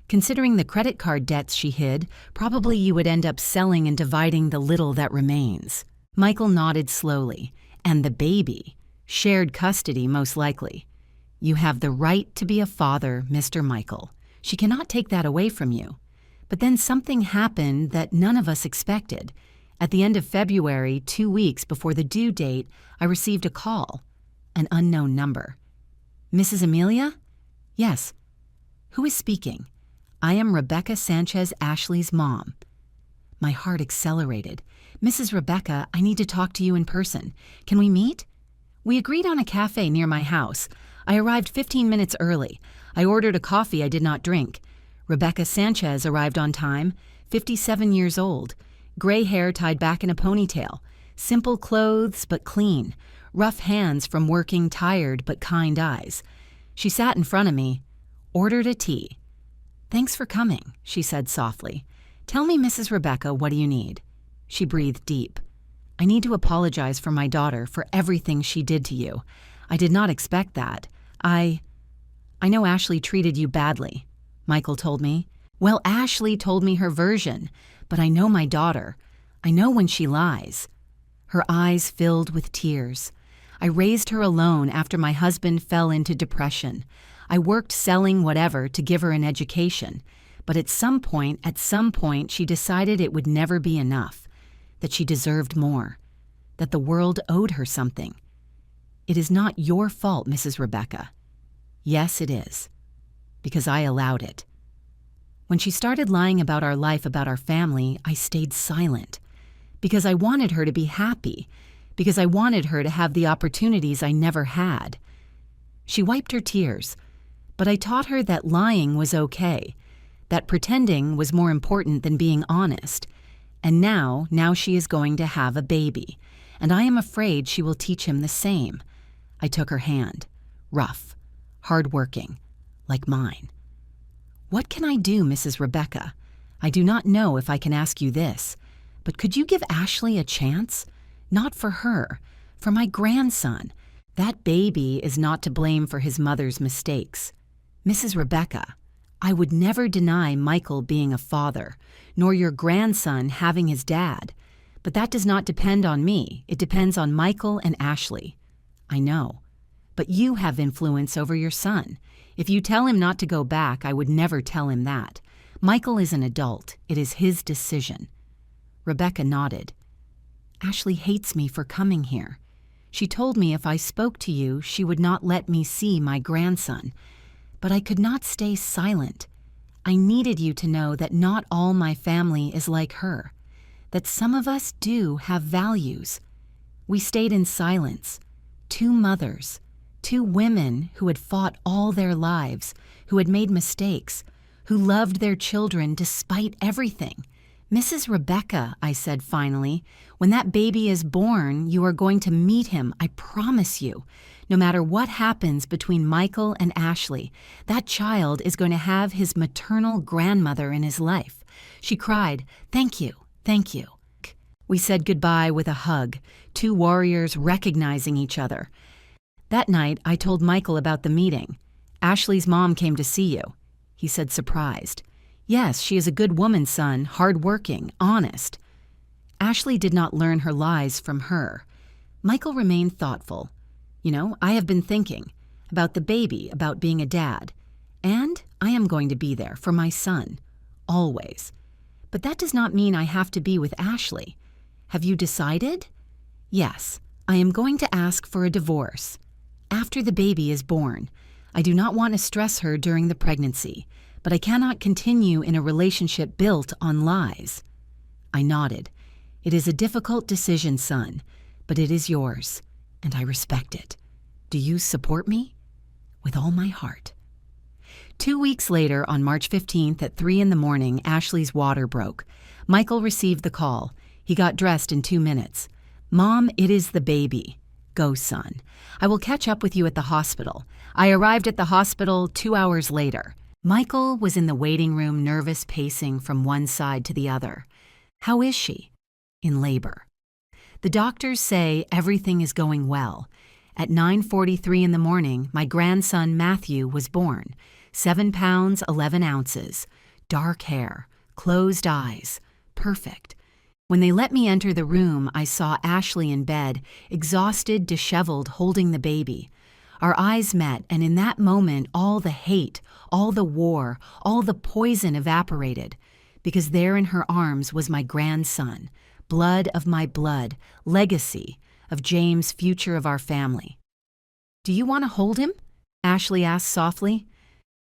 Considering the credit card debts she hid, probably you would end up selling and dividing the little that remains. Michael nodded slowly. And the baby? Shared custody, most likely. You have the right to be a father, Mr. Michael. She cannot take that away from you. But then something happened that none of us expected. At the end of February, 2 weeks before the due date, I received a call. An unknown number. Mrs. Amelia? Yes. Who is speaking? I am Rebecca Sanchez, Ashley's mom. My heart accelerated. Mrs. Rebecca, I need to talk to you in person. Can we meet? We agreed on a cafe near my house. I arrived 15 minutes early. I ordered a coffee I did not drink. Rebecca Sanchez arrived on time, 57 years old, gray hair tied back in a ponytail, simple clothes but clean, rough hands from working, tired but kind eyes. She sat in front of me, ordered a tea. Thanks for coming, she said softly. Tell me, Mrs. Rebecca, what do you need? She breathed deep. I need to apologize for my daughter, for everything she did to you. I did not expect that. I know Ashley treated you badly, Michael told me. Well, Ashley told me her version, but I know my daughter. I know when she lies. Her eyes filled with tears. I raised her alone after my husband fell into depression. I worked selling whatever to give her an education, but at some point, she decided it would never be enough, that she deserved more, that the world owed her something. It is not your fault, Mrs. Rebecca. Yes, it is, because I allowed it. When she started lying about our life, about our family, I stayed silent, because I wanted her to be happy, because I wanted her to have the opportunities I never had. She wiped her tears, but I taught her that lying was okay, that pretending was more important than being honest. And now she is going to have a baby, and I am afraid she will teach him the same. I took her hand, rough, hard-working, like mine. What can I do, Mrs. Rebecca? I do not know if I can ask you this, but could you give Ashley a chance? Not for her, for my grandson. That baby is not to blame for his mother's mistakes. Mrs. Rebecca, I would never deny Michael being a father, nor your grandson having his dad. But that does not depend on me. It depends on Michael and Ashley. I know. But you have influence over your son. If you tell him not to go back, I would never tell him that. Michael is an adult. It is his decision. Rebecca nodded. Ashley hates me for coming here. She told me if I spoke to you, she would not let me see my grandson. But I could not stay silent. I needed you to know that not all my family is like her, that some of us do have values. We stayed in silence. 2 mothers, 2 women who had fought all their lives, who had made mistakes, who loved their children despite everything. Mrs. Rebecca, I said finally, when that baby is born, you are going to meet him, I promise you. No matter what happens between Michael and Ashley, that child is going to have his maternal grandmother in his life. She cried, "Thank you, thank you." We said goodbye with a hug, 2 warriors recognizing each other. That night, I told Michael about the meeting. Ashley's mom came to see you. He said, surprised. Yes, she is a good woman, son, hardworking, honest. Ashley did not learn her lies from her. Michael remained thoughtful. You know, I have been thinking about the baby, about being a dad. And I am going to be there for my son, always. But that does not mean I have to be with Ashley. Have you decided? Yes, I am going to ask for a divorce. After the baby is born. I do not want to stress her during the pregnancy, but I cannot continue in a relationship built on lies. I nodded. It is a difficult decision, son, but it is yours, and I respect it. Do you support me? With all my heart. 2 weeks later, on March 15th at 3 a.m, Ashley's water broke. Michael received the call. He got dressed in 2 minutes. Mom, it is the baby. Go, son. I will catch up with you at the hospital. I arrived at the hospital 2 hours later. Michael was in the waiting room, nervous, pacing from one side to the other. How is she? In labor. The doctors say everything is going well. At 9:43 in the morning, my grandson Matthew was born. 7 pounds, 11 ounces. Dark hair, closed eyes. Perfect. When they let me enter the room, I saw Ashley in bed, exhausted, disheveled, holding the baby. Our eyes met, and in that moment, all the hate, all the war, all the poison evaporated, because there in her arms was my grandson, blood of my blood, legacy of James, future of our family. Do you want to hold him? Ashley asked softly.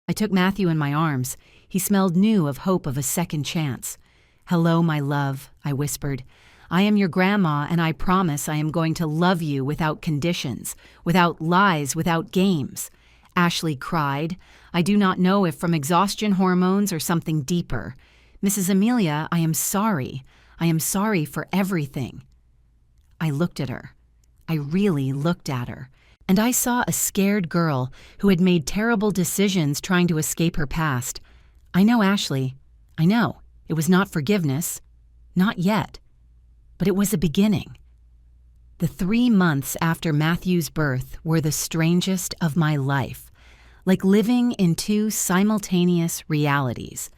I took Matthew in my arms. He smelled new of hope of a second chance. Hello, my love, I whispered. I am your grandma, and I promise I am going to love you without conditions, without lies, without games. Ashley cried. I do not know if from exhaustion hormones or something deeper. Mrs. Amelia, I am sorry. I am sorry for everything. I looked at her. I really looked at her. And I saw a scared girl who had made terrible decisions trying to escape her past. I know, Ashley. I know. It was not forgiveness. Not yet. But it was a beginning. The 3 months after Matthew's birth were the strangest of my life, like living in 2 simultaneous realities.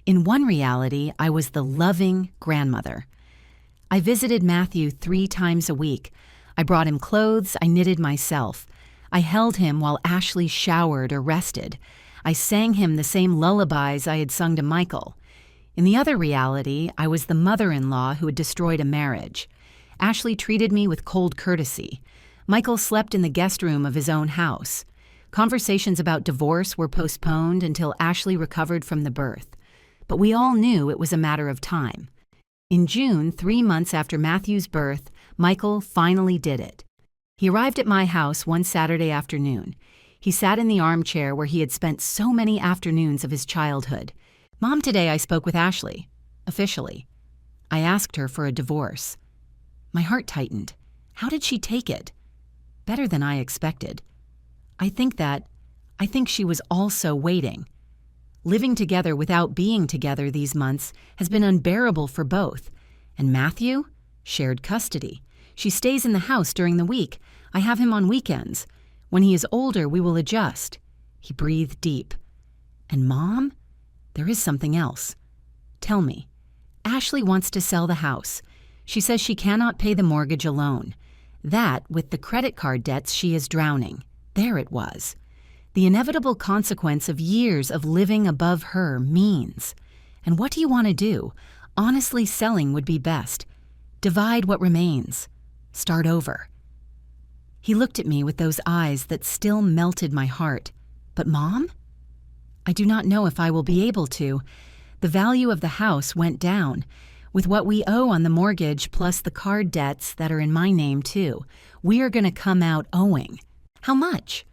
In one reality, I was the loving grandmother. I visited Matthew 3 times a week. I brought him clothes I knitted myself. I held him while Ashley showered or rested. I sang him the same lullabies I had sung to Michael. In the other reality, I was the mother-in-law who had destroyed a marriage. Ashley treated me with cold courtesy. Michael slept in the guest room of his own house. Conversations about divorce were postponed until Ashley recovered from the birth. But we all knew it was a matter of time. In June, 3 months after Matthew's birth, Michael finally did it. He arrived at my house one Saturday afternoon. He sat in the armchair where he had spent so many afternoons of his childhood. "Mom, today I spoke with Ashley. Officially. I asked her for a divorce." My heart tightened. How did she take it? Better than I expected. I think she was also waiting. Living together without being together these months has been unbearable for both. And Matthew? Shared custody. She stays in the house during the week. I have him on weekends. When he is older, we will adjust. He breathed deep. And Mom? There is something else. Tell me. Ashley wants to sell the house. She says she cannot pay the mortgage alone. That, with the credit card debts, she is drowning. There it was. The inevitable consequence of years of living above her means. And what do you want to do? Honestly, selling would be best. Divide what remains. Start over. He looked at me with those eyes that still melted my heart. But Mom? I do not know if I will be able to. The value of the house went down. With what we owe on the mortgage plus the card debts that are in my name too, we are going to come out owing. How much?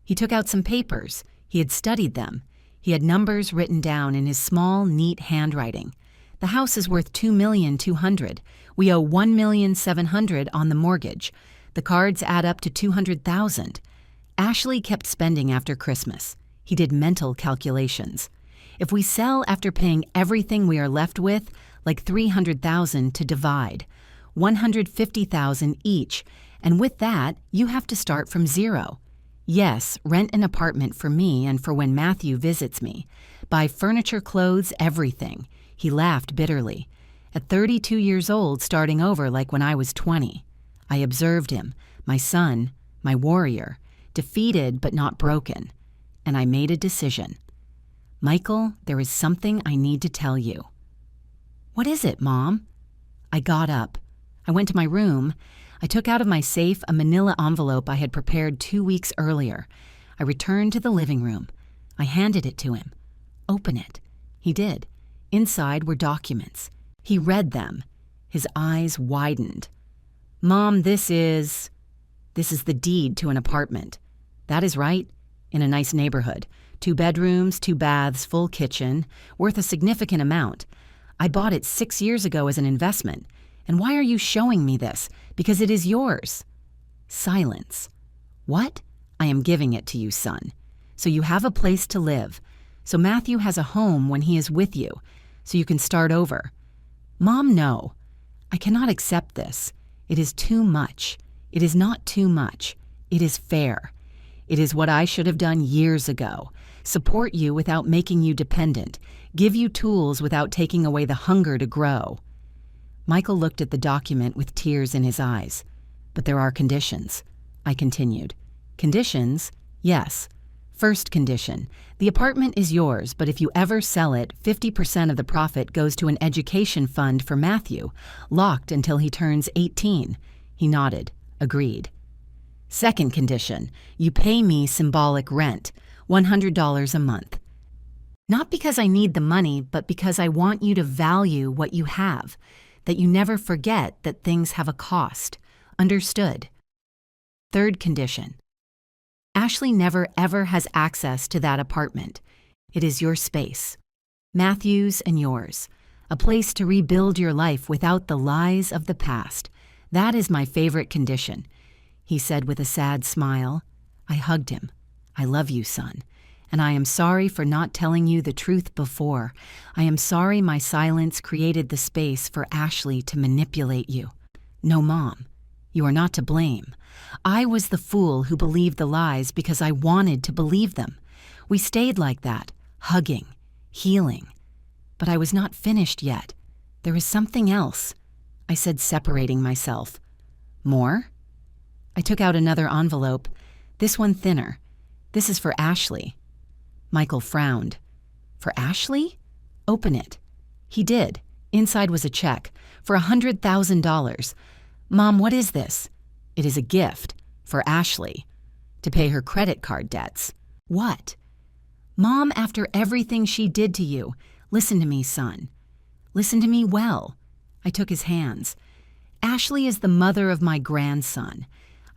He took out some papers. He had studied them. He had numbers written down in his small, neat handwriting. The house is worth $2,200,000. We owe $1,700,000 on the mortgage. The cards add up to $200,000. Ashley kept spending after Christmas. He did mental calculations. If we sell after paying everything we are left with, like $300,000 to divide, $150,000 each, and with that, you have to start from zero. Yes, rent an apartment for me and for when Matthew visits me. Buy furniture, clothes, everything. He laughed bitterly. At 32 years old, starting over like when I was 20. I observed him, my son, my warrior, defeated but not broken. And I made a decision. Michael, there is something I need to tell you. What is it, Mom? I got up. I went to my room. I took out of my safe a manila envelope I had prepared 2 weeks earlier. I returned to the living room. I handed it to him. Open it. He did. Inside were documents. He read them. His eyes widened. Mom, this is the deed to an apartment. That is right. In a nice neighborhood. 2 bedrooms, 2 baths, full kitchen, worth a significant amount. I bought it 6 years ago as an investment. And why are you showing me this? Because it is yours. Silence. What? I am giving it to you, son. So you have a place to live. So Matthew has a home when he is with you. So you can start over. Mom, no. I cannot accept this. It is too much. It is not too much. It is fair. It is what I should have done years ago. Support you without making you dependent. Give you tools without taking away the hunger to grow. Michael looked at the document with tears in his eyes. But there are conditions, I continued. Conditions? Yes. First condition, the apartment is yours, but if you ever sell it, 50% of the profit goes to an education fund for Matthew, locked until he turns 18. He nodded, agreed. Second condition, you pay me symbolic rent, $100 a month. Not because I need the money, but because I want you to value what you have, that you never forget that things have a cost. Understood? Third condition. Ashley never ever has access to that apartment. It is your space. Matthew's and yours. A place to rebuild your life without the lies of the past. That is my favorite condition, he said with a sad smile. I hugged him. I love you, son. And I am sorry for not telling you the truth before. I am sorry my silence created the space for Ashley to manipulate you. No, Mom, you are not to blame. I was the fool who believed the lies because I wanted to believe them. We stayed like that, hugging, healing. But I was not finished yet. There is something else, I said, separating myself. More? I took out another envelope, this one thinner. This is for Ashley. Michael frowned. For Ashley? Open it. He did. Inside was a check for $100,000. Mom, what is this? It is a gift for Ashley to pay her credit card debts. What? Mom, after everything she did to you, listen to me, son. Listen to me well. I took his hands. Ashley is the mother of my grandson.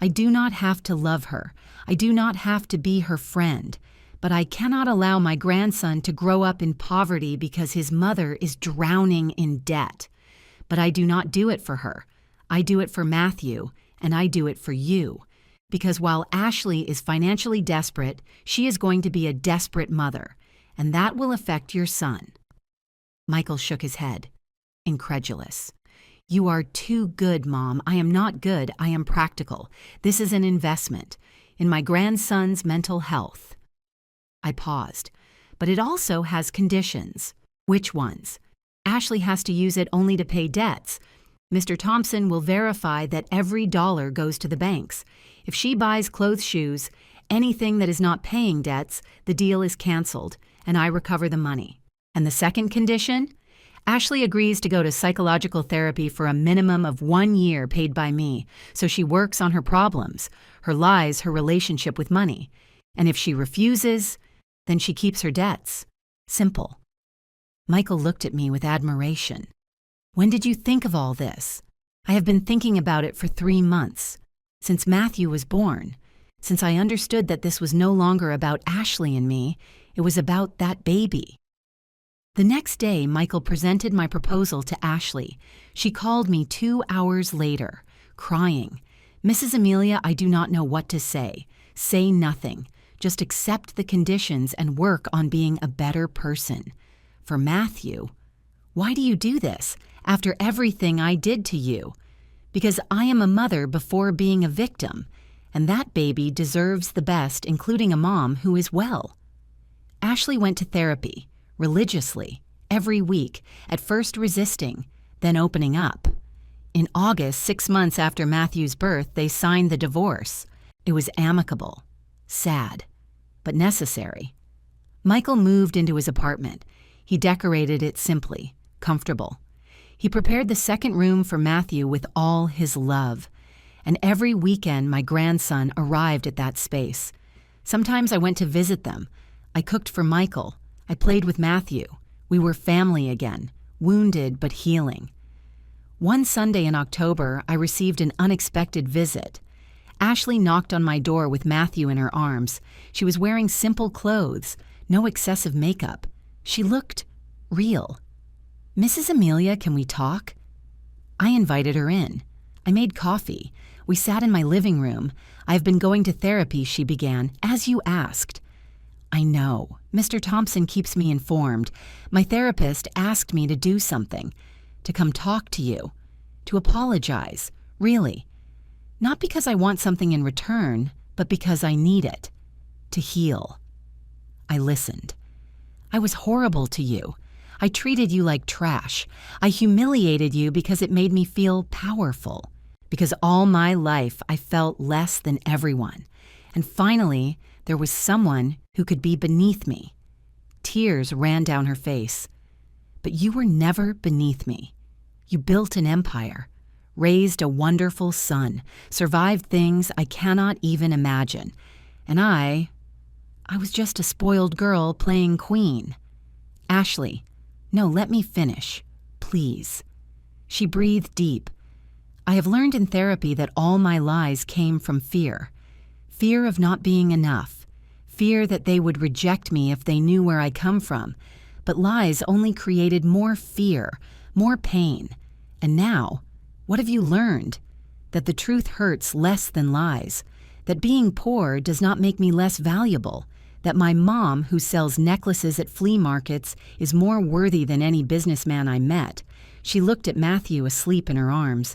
I do not have to love her. I do not have to be her friend. But I cannot allow my grandson to grow up in poverty because his mother is drowning in debt. But I do not do it for her. I do it for Matthew, and I do it for you. Because while Ashley is financially desperate, she is going to be a desperate mother, and that will affect your son. Michael shook his head, incredulous. You are too good, Mom. I am not good. I am practical. This is an investment in my grandson's mental health. I paused. But it also has conditions. Which ones? Ashley has to use it only to pay debts. Mr. Thompson will verify that every dollar goes to the banks. If she buys clothes, shoes, anything that is not paying debts, the deal is canceled, and I recover the money. And the second condition? Ashley agrees to go to psychological therapy for a minimum of 1 year paid by me, so she works on her problems, her lies, her relationship with money. And if she refuses, then she keeps her debts. Simple. Michael looked at me with admiration. When did you think of all this? I have been thinking about it for 3 months. Since Matthew was born. Since I understood that this was no longer about Ashley and me, it was about that baby. The next day, Michael presented my proposal to Ashley. She called me 2 hours later, crying. Mrs. Amelia, I do not know what to say. Say nothing. Just accept the conditions and work on being a better person. For Matthew, why do you do this after everything I did to you? Because I am a mother before being a victim, and that baby deserves the best, including a mom who is well. Ashley went to therapy, religiously, every week, at first resisting, then opening up. In August, 6 months after Matthew's birth, they signed the divorce. It was amicable, sad, but necessary. Michael moved into his apartment. He decorated it simply, comfortable. He prepared the second room for Matthew with all his love. And every weekend, my grandson arrived at that space. Sometimes I went to visit them. I cooked for Michael. I played with Matthew. We were family again, wounded but healing. One Sunday in October, I received an unexpected visit. Ashley knocked on my door with Matthew in her arms. She was wearing simple clothes, no excessive makeup. She looked real. Mrs. Amelia, can we talk? I invited her in. I made coffee. We sat in my living room. I've been going to therapy, she began, as you asked. I know. Mr. Thompson keeps me informed. My therapist asked me to do something, to come talk to you, to apologize, really. Not because I want something in return, but because I need it, to heal. I listened. I was horrible to you. I treated you like trash. I humiliated you because it made me feel powerful. Because all my life I felt less than everyone. And finally, there was someone who could be beneath me. Tears ran down her face. But you were never beneath me. You built an empire, raised a wonderful son, survived things I cannot even imagine. And I was just a spoiled girl playing queen. Ashley, no, let me finish, please. She breathed deep. I have learned in therapy that all my lies came from fear. Fear of not being enough. Fear that they would reject me if they knew where I come from. But lies only created more fear, more pain. And now, what have you learned? That the truth hurts less than lies. That being poor does not make me less valuable. That my mom, who sells necklaces at flea markets, is more worthy than any businessman I met. She looked at Matthew asleep in her arms.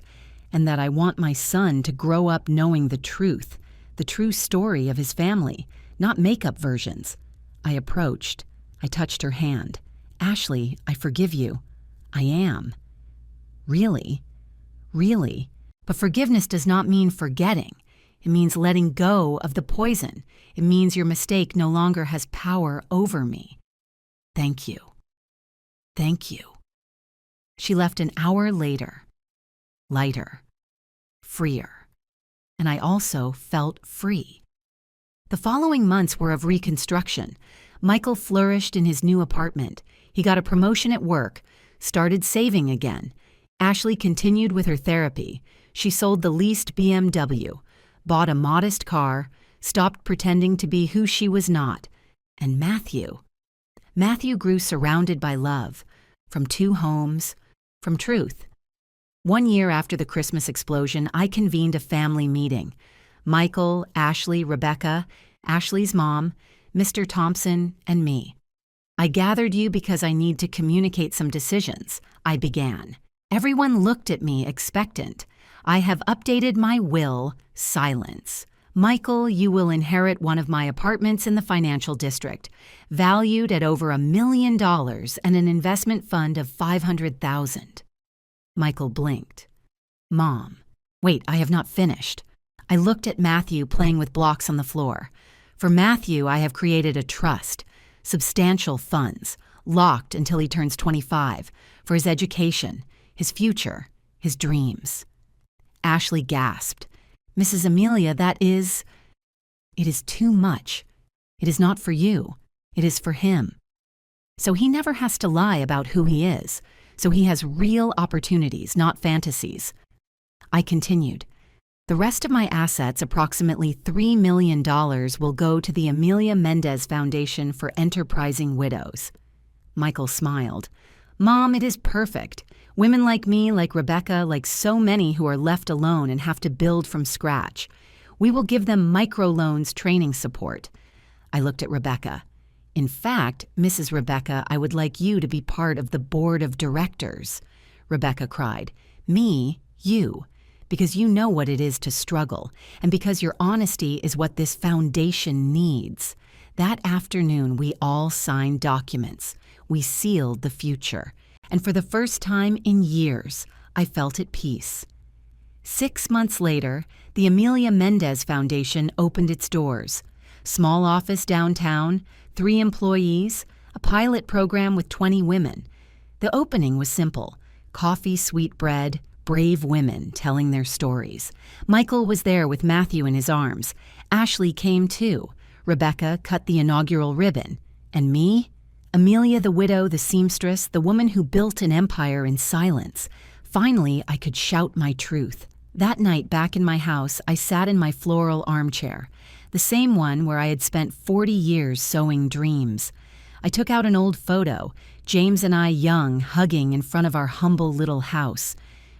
And that I want my son to grow up knowing the true story of his family, not make-up versions. I approached. I touched her hand. Ashley, I forgive you. I am. Really? Really? But forgiveness does not mean forgetting. It means letting go of the poison. It means your mistake no longer has power over me. Thank you. Thank you. She left an hour later, lighter, freer. And I also felt free. The following months were of reconstruction. Michael flourished in his new apartment. He got a promotion at work, started saving again. Ashley continued with her therapy. She sold the leased BMW, bought a modest car, stopped pretending to be who she was not. And Matthew grew surrounded by love, from 2 homes, from truth. 1 year after the Christmas explosion, I convened a family meeting. Michael, Ashley, Rebecca, Ashley's mom, Mr. Thompson, and me. I gathered you because I need to communicate some decisions, I began. Everyone looked at me expectant. I have updated my will, silence. Michael, you will inherit one of my apartments in the financial district, valued at over $1 million and an investment fund of $500,000. Michael blinked. Mom, wait, I have not finished. I looked at Matthew playing with blocks on the floor. For Matthew, I have created a trust, substantial funds, locked until he turns 25, for his education, his future, his dreams. Ashley gasped. Mrs. Amelia, it is too much. It is not for you. It is for him. So he never has to lie about who he is. So he has real opportunities, not fantasies. I continued. The rest of my assets, approximately $3 million, will go to the Amelia Mendez Foundation for Enterprising Widows. Michael smiled. Mom, it is perfect. Women like me, like Rebecca, like so many who are left alone and have to build from scratch. We will give them microloans training support. I looked at Rebecca. In fact, Mrs. Rebecca, I would like you to be part of the board of directors. Rebecca cried. Me, you. Because you know what it is to struggle, and because your honesty is what this foundation needs. That afternoon, we all signed documents. We sealed the future. And for the first time in years, I felt at peace. 6 months later, the Amelia Mendez Foundation opened its doors. Small office downtown, 3 employees, a pilot program with 20 women. The opening was simple. Coffee, sweetbread, brave women telling their stories. Michael was there with Matthew in his arms. Ashley came too. Rebecca cut the inaugural ribbon. And me? Amelia the widow, the seamstress, the woman who built an empire in silence. Finally, I could shout my truth. That night, back in my house, I sat in my floral armchair, the same one where I had spent 40 years sowing dreams. I took out an old photo, James and I young, hugging in front of our humble little house.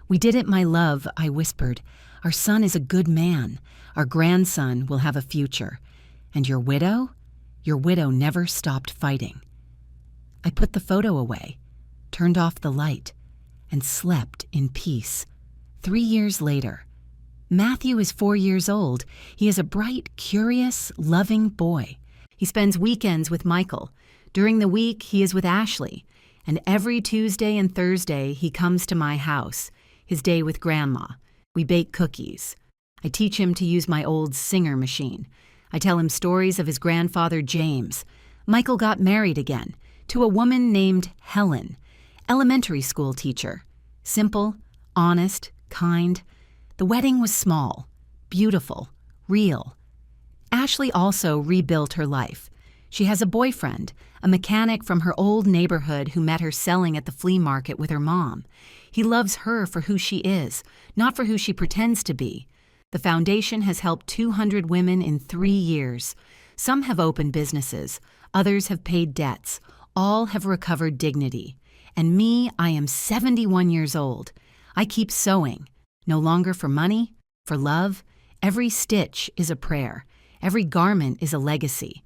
We did it, my love, I whispered. Our son is a good man. Our grandson will have a future. And your widow? Your widow never stopped fighting. I put the photo away, turned off the light, and slept in peace. 3 years later, Matthew is 4 years old. He is a bright, curious, loving boy. He spends weekends with Michael. During the week, he is with Ashley. And every Tuesday and Thursday, he comes to my house, his day with Grandma. We bake cookies. I teach him to use my old Singer machine. I tell him stories of his grandfather, James. Michael got married again, to a woman named Helen, elementary school teacher. Simple, honest, kind. The wedding was small, beautiful, real. Ashley also rebuilt her life. She has a boyfriend, a mechanic from her old neighborhood who met her selling at the flea market with her mom. He loves her for who she is, not for who she pretends to be. The foundation has helped 200 women in 3 years. Some have opened businesses, others have paid debts. All have recovered dignity. And me, I am 71 years old. I keep sewing, no longer for money, for love. Every stitch is a prayer. Every garment is a legacy.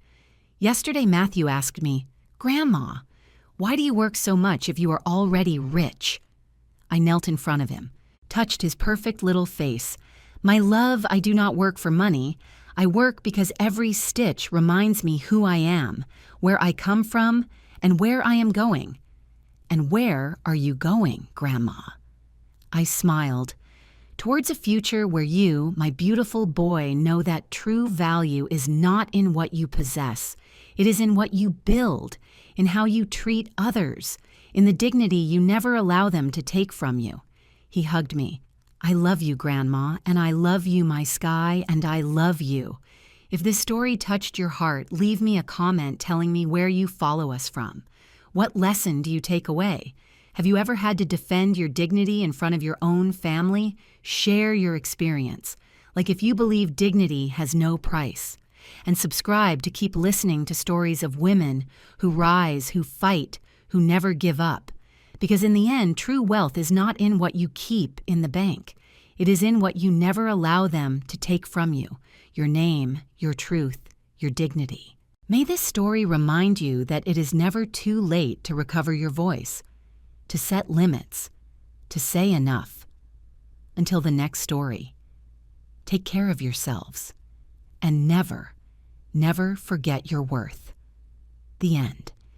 Yesterday, Matthew asked me, Grandma, why do you work so much if you are already rich? I knelt in front of him, touched his perfect little face. My love, I do not work for money. I work because every stitch reminds me who I am, where I come from, and where I am going. And where are you going, Grandma? I smiled. Towards a future where you, my beautiful boy, know that true value is not in what you possess. It is in what you build, in how you treat others, in the dignity you never allow them to take from you. He hugged me. I love you, Grandma, and I love you, my sky, and I love you. If this story touched your heart, leave me a comment telling me where you follow us from. What lesson do you take away? Have you ever had to defend your dignity in front of your own family? Share your experience. Like if you believe dignity has no price. And subscribe to keep listening to stories of women who rise, who fight, who never give up. Because in the end, true wealth is not in what you keep in the bank. It is in what you never allow them to take from you. Your name, your truth, your dignity. May this story remind you that it is never too late to recover your voice, to set limits, to say enough. Until the next story, take care of yourselves and never, never forget your worth. The end.